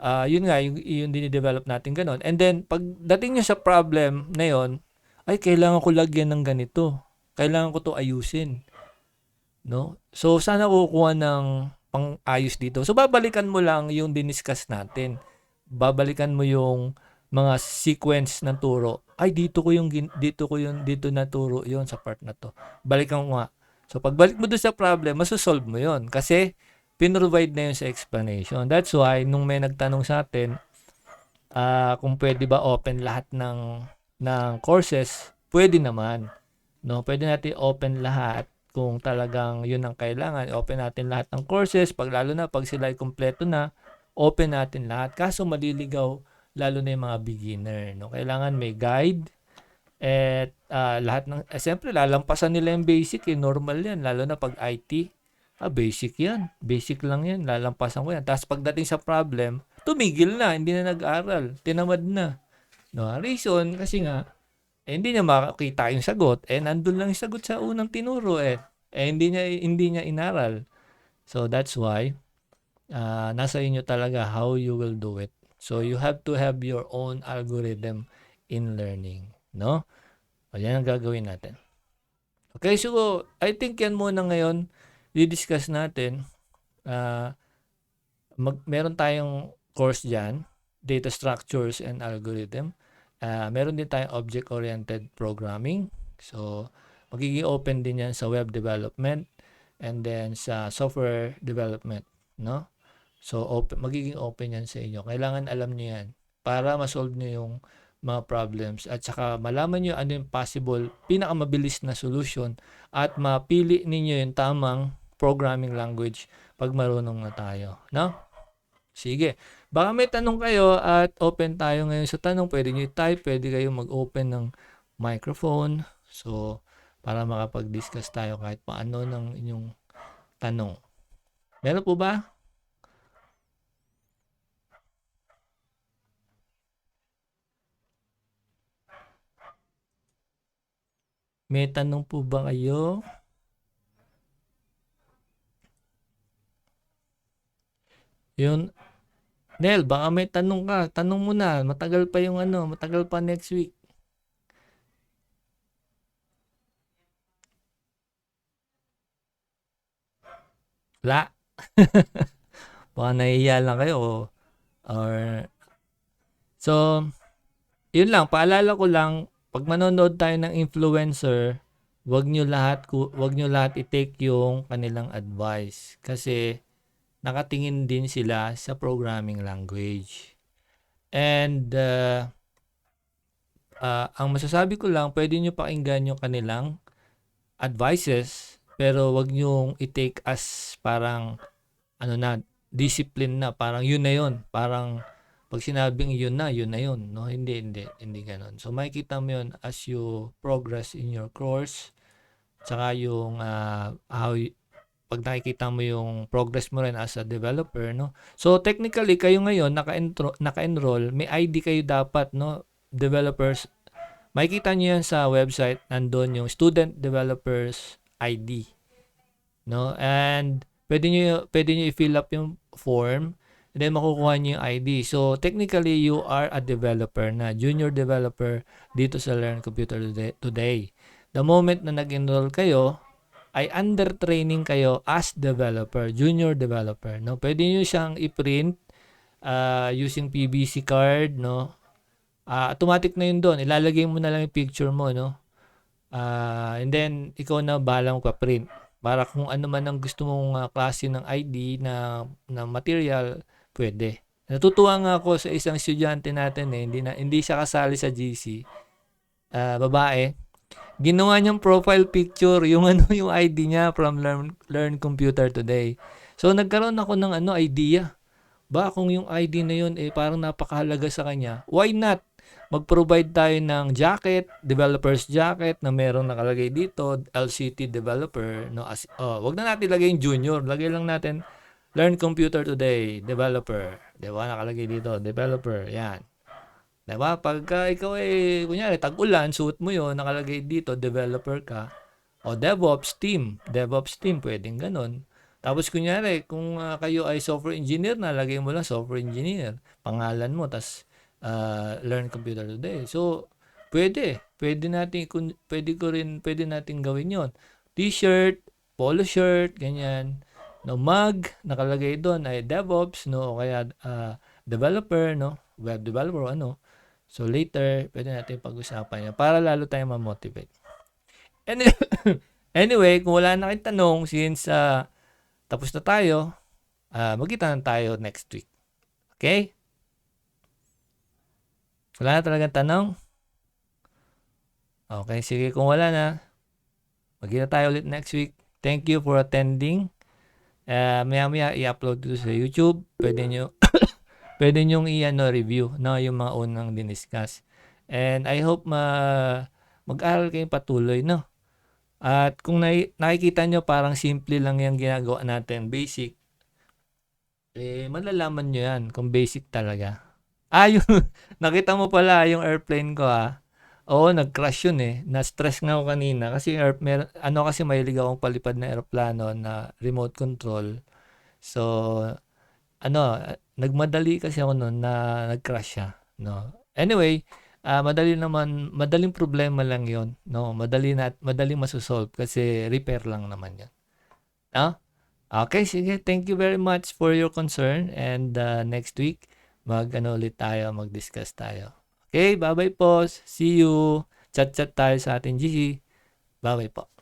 Yun nga, yung dinidevelop natin ganun. And then, pagdating nyo sa problem na yon, ay, kailangan ko lagyan ng ganito. Kailangan ko to ayusin. No? So, sana kukuha ng pang-ayos dito. So, babalikan mo lang yung diniscuss natin. Babalikan mo yung mga sequence ng turo. Ay, dito naturo yon sa part na to. Balikan ko nga. So, pagbalik mo doon sa problem, masosolve mo yon. Kasi, pinrovide na yun sa explanation. That's why, nung may nagtanong sa atin, kung pwede ba open lahat ng courses, pwede naman. No? Pwede natin open lahat kung talagang yun ang kailangan. Open natin lahat ng courses, lalo na pag sila ay kumpleto na, open natin lahat. Kaso maliligaw, lalo na yung mga beginner. No? Kailangan may guide, at lahat ng, siyempre, lalampasan nila yung basic, normal yan, lalo na pag IT. Basic yan. Basic lang yan. Lalampasan ko yan. Tapos pagdating sa problem, tumigil na. Hindi na nag-aral. Tinamad na. No? Reason, kasi nga, hindi niya makakita yung sagot. Nandun lang yung sagot sa unang tinuro. Hindi niya inaral. So, that's why, nasa inyo talaga how you will do it. So, you have to have your own algorithm in learning. No? Yan ang gagawin natin. Okay, so, I think yan muna ngayon i-discuss natin. Meron tayong course dyan, Data Structures and Algorithm. Meron din tayong Object-Oriented Programming. So, magiging open din yan sa web development and then sa software development. No? So, magiging open yan sa inyo. Kailangan alam nyo yan para ma-solve nyo yung mga problems at saka malaman nyo ano yung possible, pinakamabilis na solution at mapili ninyo yung tamang programming language pag marunong na tayo. No? Sige. Baka may tanong kayo at open tayo ngayon sa tanong. Pwede nyo i-type, pwede kayo mag-open ng microphone. So, para makapag-discuss tayo kahit paano ng inyong tanong. Meron po ba? May tanong po ba kayo? Yun. Nel, baka may tanong ka. Tanong mo na. Matagal pa yung ano, matagal pa next week. Wala. Baka nahihiya lang kayo or so, yun lang, paalala ko lang, pag manonood tayo ng influencer, wag nyo lahat i-take yung kanilang advice kasi nakatingin din sila sa programming language. And ang masasabi ko lang, pwede nyo pakinggan yung kanilang advices, pero wag nyo i-take as parang ano na, discipline na, parang yun na yun. Parang pag sinabing yun na yun, no? Hindi ganoon. So makikita mo yun as you progress in your course, tsaka yung pag nakikita mo yung progress mo rin as a developer, no? So technically kayo ngayon naka-enroll, may ID kayo dapat, no? Developers. Makikita niyo yan sa website, nandun yung Student Developers ID, no? And pwede niyo i-fill up yung form and then makukuha niyo yung ID. So technically you are a developer na, junior developer dito sa Learn Computer Today. The moment na nag-enroll kayo, ay under training kayo as developer, junior developer, no? Pwede niyo siyang i-print using PVC card, no? Automatic na yun doon. Ilalagay mo na lang yung picture mo, no? And then ikaw na bahala magpa-print. Para kung ano man ang gusto mong klase ng ID na material, pwede. Natutuwa nga ako sa isang estudyante natin hindi siya kasali sa GC. Babae. Ginawa niyang profile picture yung yung ID niya from Learn Computer Today. So nagkaroon ako ng idea. Ba kung yung ID na yun parang napakahalaga sa kanya, why not mag-provide tayo ng jacket, developer's jacket na merong nakalagay dito, LCT developer, no? Wag na natin lagay yung junior, lagay lang natin Learn Computer Today, developer. 'Di ba? Nakalagay dito, developer. Yan. 'Di ba? Pagka ikaw kunyari tag-ulan, suot mo 'yon, nakalagay dito developer ka. O DevOps team, pwedeng ganun. Tapos kunyari, kung kayo ay software engineer, nalagay mo lang software engineer, pangalan mo, tas Learn Computer Today. So, pwede natin gawin yon. T-shirt, polo shirt, ganyan. No, mug, nakalagay doon ay DevOps, no, o kaya developer, no, web developer, ano. So, later, pwede natin pag-usapan yan para lalo tayong ma-motivate. Anyway, kung wala na kayong tanong, since tapos na tayo, magkita na tayo next week. Okay? Wala na talagang tanong? Okay, sige. Kung wala na, magkita tayo ulit next week. Thank you for attending. Maya-maya i-upload dito sa YouTube. Pwede nyong review no, yung mga unang diniscuss. And I hope mag-aral kayong patuloy, no? At kung nakikita nyo parang simple lang yung ginagawa natin, basic, malalaman nyo yan kung basic talaga. Yung nakita mo pala yung airplane ko Oo, nag-crash yun Na-stress nga ako kanina kasi kasi mahilig akong palipad na aeroplano na remote control. So, nagmadali kasi ako noon na nag-crash siya, no. Anyway, madaling problema lang 'yon, no. Madaling maso-solve kasi repair lang naman 'yon. No? Okay, sige. Thank you very much for your concern and next week ulit tayo, mag-discuss tayo. Okay, bye-bye po. See you. Chat-chat tayo sa ating GC. Bye-bye po.